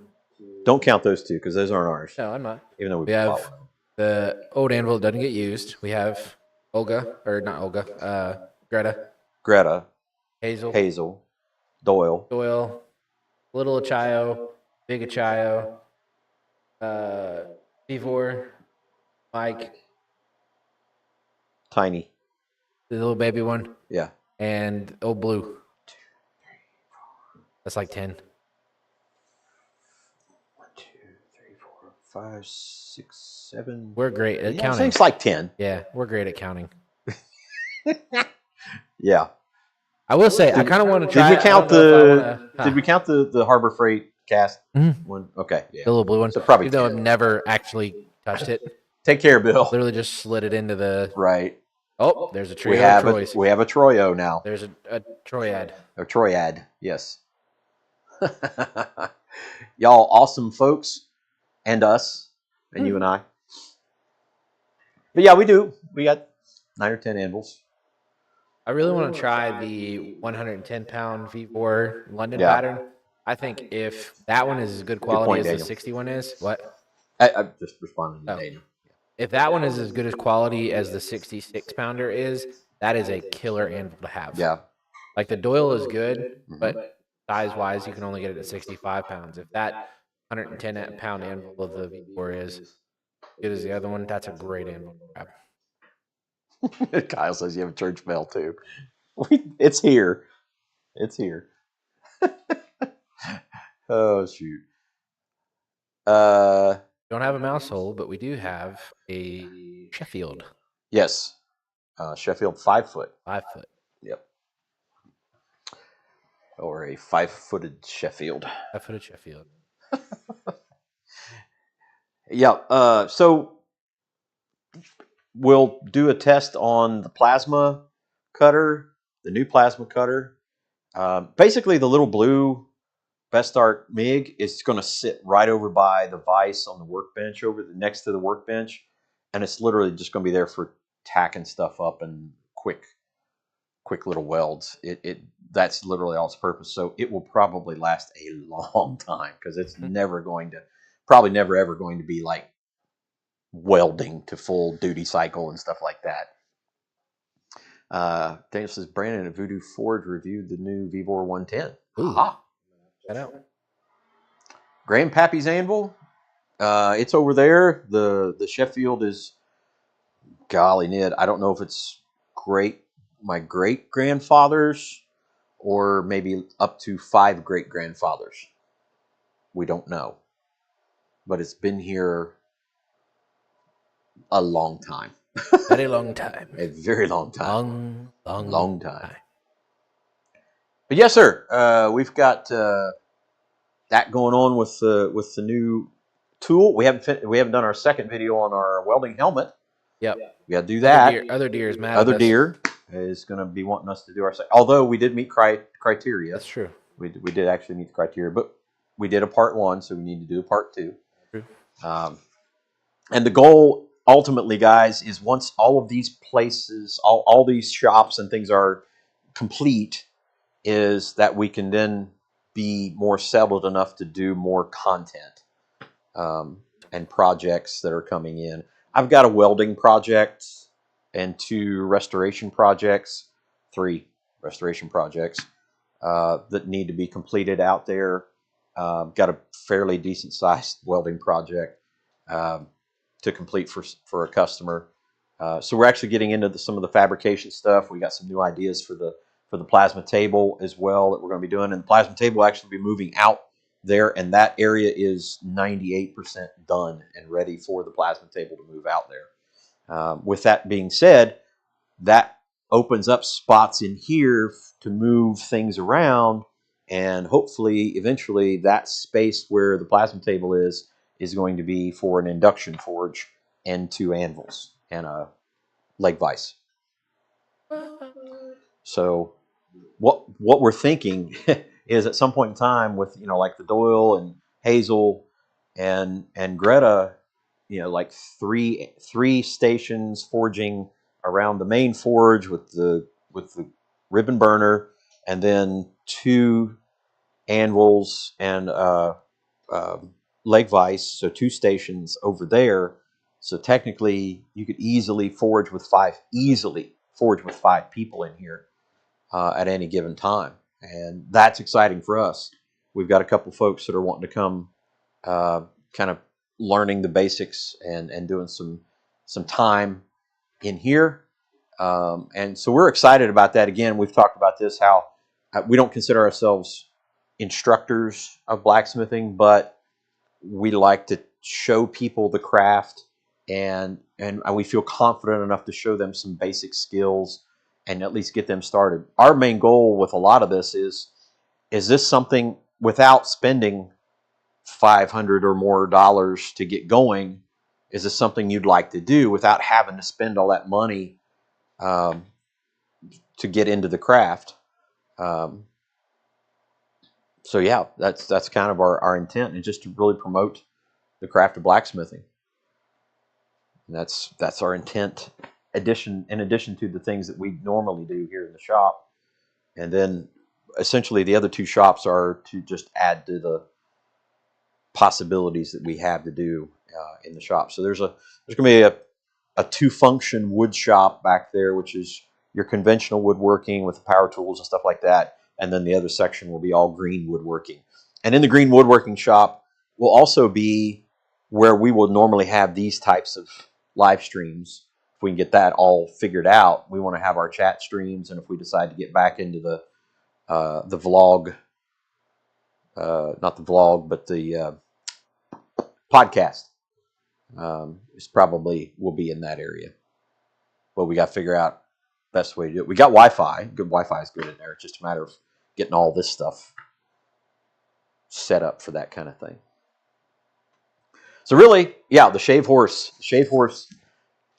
Don't count those two because those aren't ours. No, I'm not. Even though we have the old anvil that doesn't get used. We have Greta. Hazel. Doyle. Little Achayo. Big Achayo. V4. Mike. Tiny. The little baby one. Yeah. And old Blue. That's like 10. 1, 2, 3, 4, 5, 6, 7. We're great at counting. I think it's like 10. Yeah, we're great at counting. Yeah. I will say, I kind of want to try. Did we count the Harbor Freight cast one? Okay. Yeah. The little blue one. So probably even though I've never actually touched it. Take care, Bill. Literally just slid it into the. Right. Oh, there's a trio. We have a Troyo now. There's a Troyad. A Troyad, yes. Y'all awesome folks, and us, and you and I. But yeah, we do. We got 9 or 10 anvils. I really want to try the 110-pound V4 London pattern. I think if that one is as good quality as the 61 is, what? I'm just responding to Daniel. If that one is as good as quality as the 66-pounder is, that is a killer anvil to have. Yeah. Like the Doyle is good, but size-wise, you can only get it at 65 pounds. If that 110-pound anvil of the V4 is as good as the other one, that's a great anvil to grab. Kyle says you have a church bell too. It's here. It's here. Oh shoot. Don't have a mouse hole, but we do have a Sheffield. Yes. Sheffield 5 foot. 5 foot. Yep. Or a 5-footed Sheffield. 5-footed Sheffield. Yeah. So we'll do a test on the plasma cutter, the new plasma cutter. Basically, the little blue Vestart MIG is going to sit right over by the vise on the workbench, next to the workbench, and it's literally just going to be there for tacking stuff up and quick little welds. That's literally all its purpose. So it will probably last a long time because it's never going to probably never ever going to be like welding to full duty cycle and stuff like that. Daniel says Brandon at Voodoo Forge reviewed the new Vibor 110. Aha. Check that out. Grandpappy's Anvil. It's over there. The Sheffield is, golly, Ned, I don't know if it's my great grandfather's or maybe up to 5 great grandfathers. We don't know, but it's been here a long time. Very long time. A very long time. Long time. But yes, sir. We've got that going on with the new tool. We haven't done our second video on our welding helmet. Yep. We got to do that. Other deer is mad. Other deer is going to be wanting us to do our second. Although we did meet criteria. That's true. We did actually meet the criteria, but we did a part 1, so we need to do a part 2. True. And the goal ultimately, guys, is once all of these places, all these shops and things are complete, is that we can then be more settled enough to do more content and projects that are coming in. I've got a welding project and 2 restoration projects, 3 restoration projects that need to be completed out there. Got a fairly decent sized welding project to complete for a customer. So we're actually getting into some of the fabrication stuff. We got some new ideas for the plasma table as well that we're going to be doing. And the plasma table will actually be moving out there, and that area is 98% done and ready for the plasma table to move out there. With that being said, that opens up spots in here to move things around, and hopefully eventually that space where the plasma table is going to be for an induction forge and 2 anvils and a leg vise. So what we're thinking is at some point in time with, like the Doyle and Hazel and Greta, like three stations forging around the main forge with the ribbon burner, and then 2 anvils and leg vise, so 2 stations over there. So technically, you could easily forge with 5 people in here at any given time, and that's exciting for us. We've got a couple folks that are wanting to come, kind of learning the basics and doing some time in here, and so we're excited about that. Again, we've talked about this, how we don't consider ourselves instructors of blacksmithing, but we like to show people the craft, and we feel confident enough to show them some basic skills and at least get them started. Our main goal with a lot of this is this something, without spending $500 or more to get going, is this something you'd like to do without having to spend all that money to get into the craft? So yeah, that's kind of our intent, and just to really promote the craft of blacksmithing. And that's our intent. In addition to the things that we normally do here in the shop, and then essentially the other 2 shops are to just add to the possibilities that we have to do in the shop. So there's going to be a 2-function wood shop back there, which is your conventional woodworking with the power tools and stuff like that. And then the other section will be all green woodworking. And in the green woodworking shop will also be where we will normally have these types of live streams. If we can get that all figured out, we want to have our chat streams. And if we decide to get back into the vlog, not the vlog, but the podcast, it's probably will be in that area. Well, we got to figure out best way to do it. We got Wi-Fi. Good Wi-Fi is good in there. It's just a matter of getting all this stuff set up for that kind of thing. So really, yeah, the shave horse.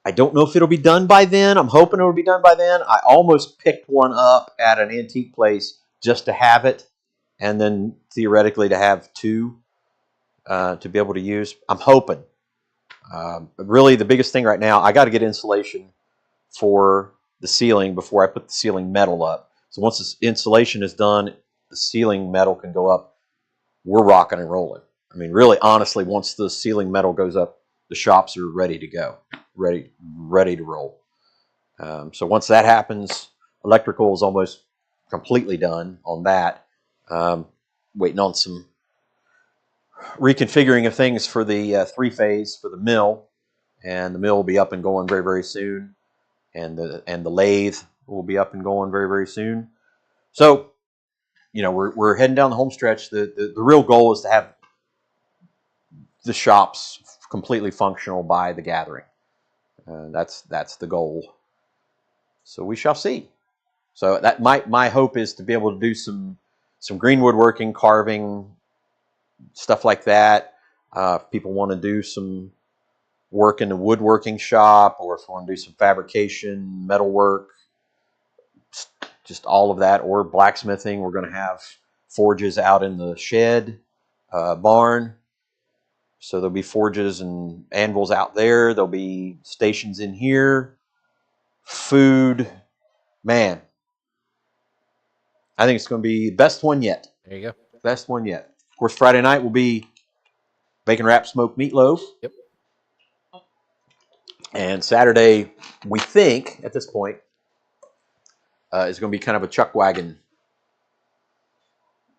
I don't know if it'll be done by then. I'm hoping it'll be done by then. I almost picked one up at an antique place just to have it, and then theoretically to have 2 to be able to use. I'm hoping. Really, the biggest thing right now, I got to get insulation for the ceiling before I put the ceiling metal up. So once the insulation is done, the ceiling metal can go up. We're rocking and rolling. I mean, really, honestly, once the ceiling metal goes up, the shops are ready to go, ready to roll. So once that happens, electrical is almost completely done on that. Waiting on some reconfiguring of things for the three-phase for the mill, and the mill will be up and going very, very soon, and the lathe will be up and going very, very soon. So, we're heading down the home stretch. The real goal is to have the shops completely functional by the gathering. That's the goal. So we shall see. So that my hope is to be able to do some green woodworking, carving, stuff like that. If people want to do some work in the woodworking shop, or if you want to do some fabrication, metal work, just all of that, or blacksmithing, we're going to have forges out in the shed barn. So there'll be forges and anvils out there. There'll be stations in here. Food. Man, I think it's going to be the best one yet. There you go. Best one yet. Of course, Friday night will be bacon wrapped smoked meatloaf. Yep. And Saturday, we think, at this point, is going to be kind of a chuck wagon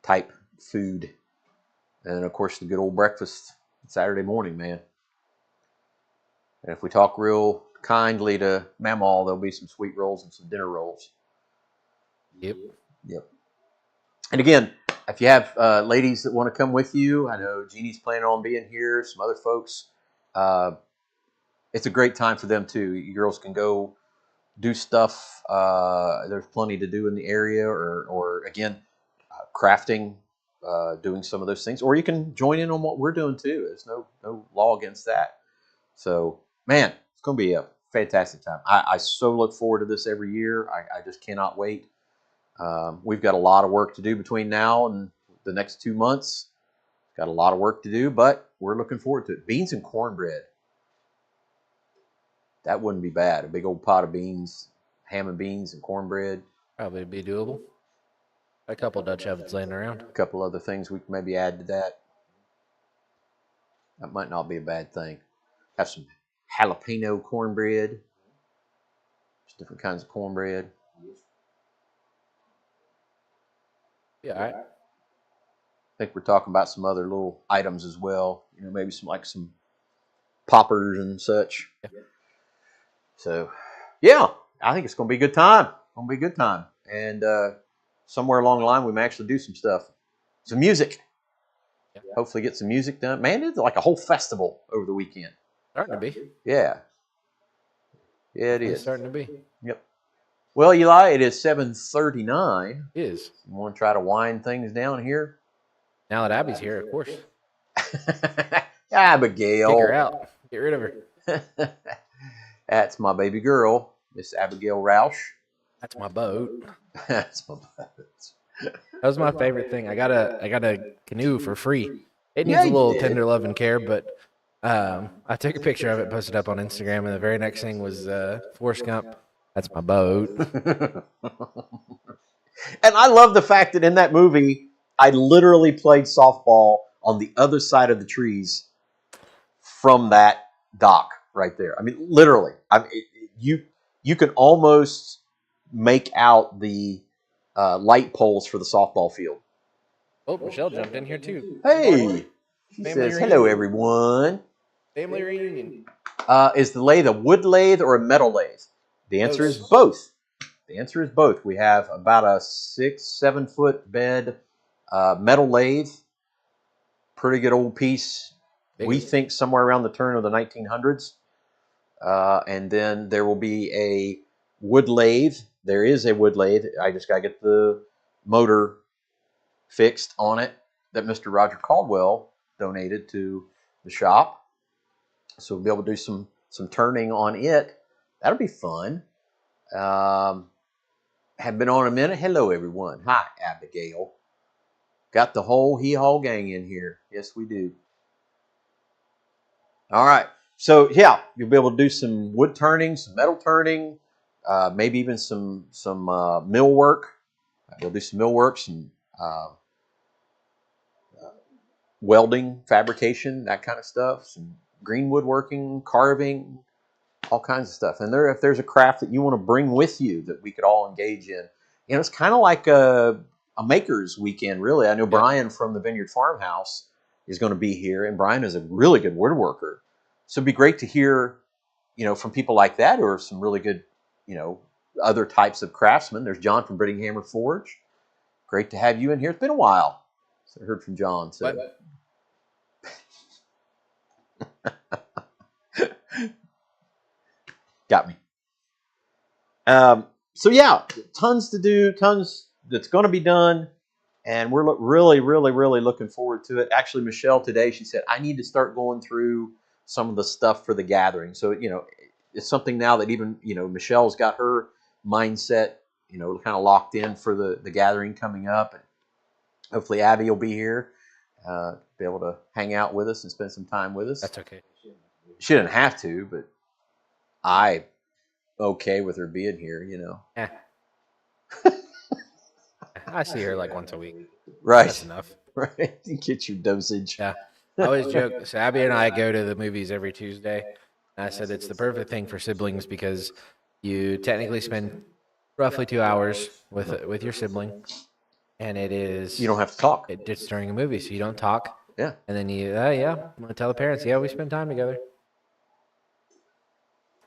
type food. And, of course, the good old breakfast Saturday morning, man. And if we talk real kindly to Mamaw, there'll be some sweet rolls and some dinner rolls. Yep. And again, if you have ladies that want to come with you, I know Jeannie's planning on being here, some other folks. It's a great time for them too. You girls can go do stuff. There's plenty to do in the area, or again, crafting, doing some of those things. Or you can join in on what we're doing too. There's no law against that. So, man, it's going to be a fantastic time. I so look forward to this every year. I just cannot wait. We've got a lot of work to do between now and the next 2 months. Got a lot of work to do, but we're looking forward to it. Beans and cornbread. That wouldn't be bad. A big old pot of beans, ham and beans and cornbread. Probably be doable. A couple Dutch ovens laying around. A couple other things we can maybe add to that. That might not be a bad thing. Have some jalapeno cornbread. Just different kinds of cornbread. Yeah, all right. I think we're talking about some other little items as well. Maybe some poppers and such. Yeah. So, yeah, I think it's going to be a good time. And somewhere along the line, we may actually do some stuff. Some music. Yeah. Hopefully get some music done. Man, it's like a whole festival over the weekend. Starting to be. Yeah. Yeah, it is. Starting to be. Yep. Well, Eli, it is 7:39. It is. You want to try to wind things down here? Now that Abby's here, of course. Abigail. Kick her out. Get rid of her. That's my baby girl, Miss Abigail Roush. That's my boat. That's my boat. That was my favorite thing. I got a canoe for free. It needs a little tender love and care, but I took a picture of it, posted up on Instagram, and the very next thing was Forrest Gump. That's my boat. And I love the fact that in that movie, I literally played softball on the other side of the trees from that dock right there. I mean, literally. You can almost make out the light poles for the softball field. Oh, Michelle jumped in here too. Hey, she says, "Hello, everyone." Family reunion. Is the lathe a wood lathe or a metal lathe? The answer is both. The answer is both. We have about a 6-7 foot bed metal lathe. Pretty good old piece. We think somewhere around the turn of the 1900s. And then there will be a wood lathe. There is a wood lathe. I just got to get the motor fixed on it that Mr. Roger Caldwell donated to the shop. So we'll be able to do some turning on it. That'll be fun. Have been on a minute. Hello, everyone. Hi, Abigail. Got the whole hee-haw gang in here. Yes, we do. All right. So, yeah, you'll be able to do some wood turning, some metal turning, maybe even some mill work. We'll do some mill work, some welding, fabrication, that kind of stuff, some green woodworking, carving, all kinds of stuff. And if there's a craft that you want to bring with you that we could all engage in, it's kind of like a maker's weekend, really. I know Brian from the Vineyard Farmhouse is going to be here, and Brian is a really good woodworker. So it'd be great to hear, from people like that, or some really good, other types of craftsmen. There's John from Brittinghammer Forge. Great to have you in here. It's been a while. So I heard from John. So. Got me. So yeah, tons to do, tons that's going to be done, and we're really, really, really looking forward to it. Actually, Michelle today, she said, I need to start going through some of the stuff for the gathering. So, it's something now that even, Michelle's got her mindset, kind of locked in for the gathering coming up. And hopefully Abby will be here, be able to hang out with us and spend some time with us. That's okay. She didn't have to, but I okay with her being here, Yeah. I see her like once a week. Right. That's enough. Right. You get your dosage. Yeah. I always joke. So Abby and I go to the movies every Tuesday. And I said it's the perfect thing for siblings because you technically spend roughly 2 hours with your sibling, and it is you don't have to talk. It's during a movie, so you don't talk. Yeah. And then I'm gonna tell the parents, we spend time together.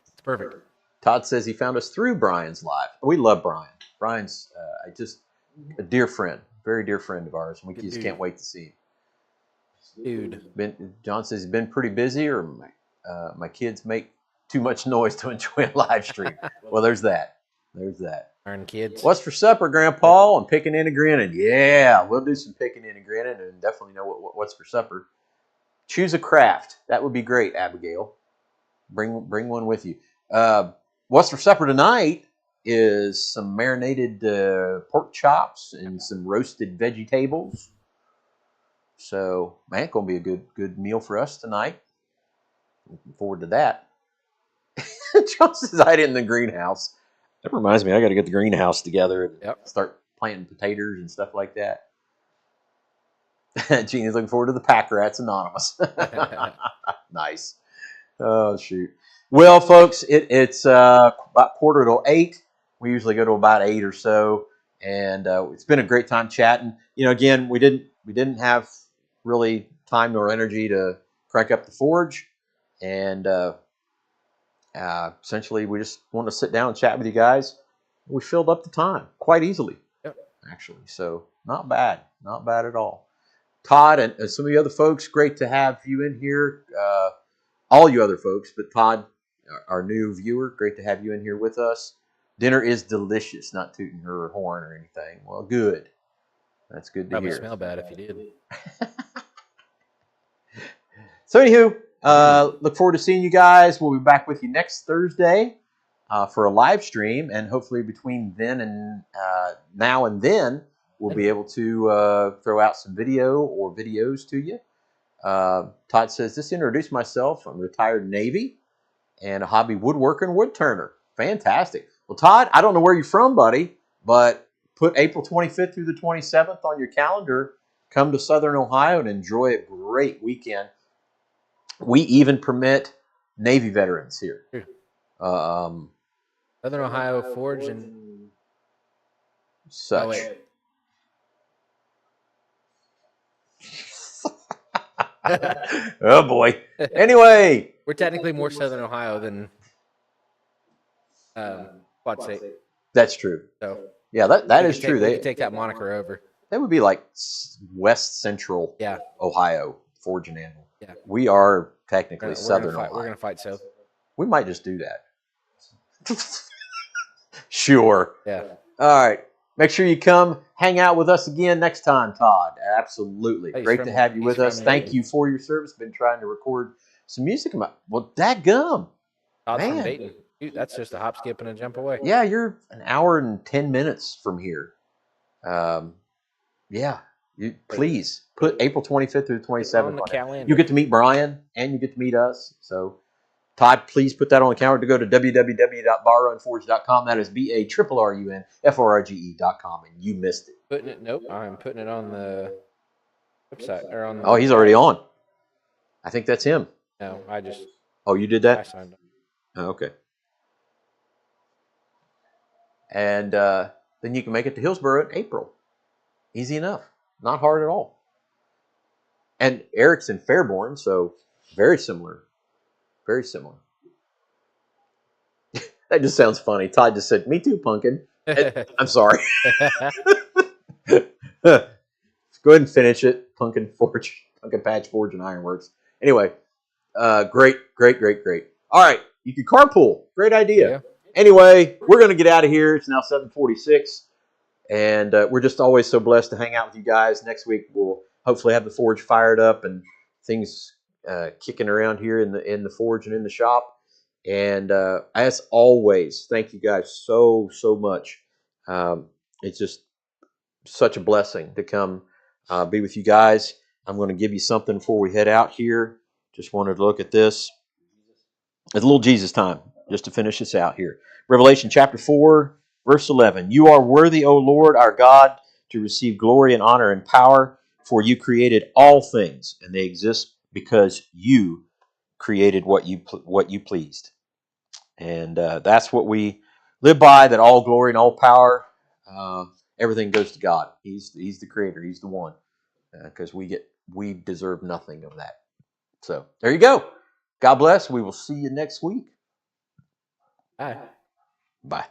It's perfect. Todd says he found us through Brian's live. We love Brian. Brian's just a dear friend, very dear friend of ours, and we just can't wait to see him. Dude. John says he's been pretty busy, or my kids make too much noise to enjoy a live stream. Well, there's that. Darn kids. What's for supper, Grandpa? I'm picking in and grinning. Yeah, we'll do some picking in and grinning, and definitely know what's for supper. Choose a craft. That would be great, Abigail. Bring one with you. What's for supper tonight is some marinated pork chops and some roasted vegetables. So, man, it's going to be a good meal for us tonight. Looking forward to that. John says I did in the greenhouse. That reminds me, I got to get the greenhouse together and start planting potatoes and stuff like that. Jeannie's looking forward to the Pack Rats Anonymous. Nice. Oh, shoot. Well, folks, it's about 7:45. We usually go to about 8 or so, and it's been a great time chatting. Again, we didn't have really time nor energy to crank up the forge, and essentially we just want to sit down and chat with you guys. We filled up the time quite easily, actually. So not bad at all. Todd and some of the other folks, great to have you in here. All you other folks, but Todd, our new viewer, great to have you in here with us. Dinner is delicious, not tooting her horn or anything. Well, good. That's good to hear. Probably smell bad if you did. So, anywho, look forward to seeing you guys. We'll be back with you next Thursday for a live stream, and hopefully between then and now and then, we'll be able to throw out some video or videos to you. Todd says, just introduce myself. I'm a retired Navy and a hobby woodworker and wood turner. Fantastic. Well, Todd, I don't know where you're from, buddy, but put April 25th through the 27th on your calendar. Come to Southern Ohio and enjoy a great weekend. We even permit Navy veterans here. Southern Ohio Forge and such. Oh boy. Anyway, we're technically more Southern Ohio than Quad State. That's true. So yeah, that is true. They could take that moniker over. That would be like West Central Ohio, Forge and Anvil. Yeah. We are technically Southern Ohio. We're going to fight South. We might just do that. Sure. Yeah. All right. Make sure you come hang out with us again next time, Todd. Absolutely. Hey, great to have you with us. Thank you for your service. Been trying to record some music. Well, dadgum. Todd's from Dayton. Dude, that's just a hop, skip, and a jump away. Yeah, you're an hour and 10 minutes from here. Yeah. Please put April 25th through the 27th on the calendar. You get to meet Brian and you get to meet us. So, Todd, please put that on the calendar to go to www.barrunforge.com. That is BARRUNFORGE.com, and you missed it. Nope. I'm putting it on the website or on. Oh, he's already on. I think that's him. No, I just. Oh, you did I that? signed up. Oh, okay. And then you can make it to Hillsboro in April. Easy enough. Not hard at all. And Eric's in Fairborn, so very similar. Very similar. That just sounds funny. Todd just said, "Me too, Pumpkin." I'm sorry. Go ahead and finish it. Pumpkin Patch Forge and Ironworks. Anyway, great. All right, you can carpool. Great idea. Yeah. Anyway, we're going to get out of here. It's now 7:46, and we're just always so blessed to hang out with you guys. Next week we'll hopefully have the forge fired up and things kicking around here in the forge and in the shop. And as always, thank you guys so much. It's just such a blessing to come be with you guys. I'm going to give you something before we head out here. Just wanted to look at this. It's a little Jesus time, just to finish this out here. Revelation chapter 4, verse 11. You are worthy, O Lord, our God, to receive glory and honor and power, for you created all things, and they exist because you created what you pleased. And that's what we live by, that all glory and all power, everything goes to God. He's the creator. He's the one. Because we deserve nothing of that. So there you go. God bless. We will see you next week. Bye. Bye.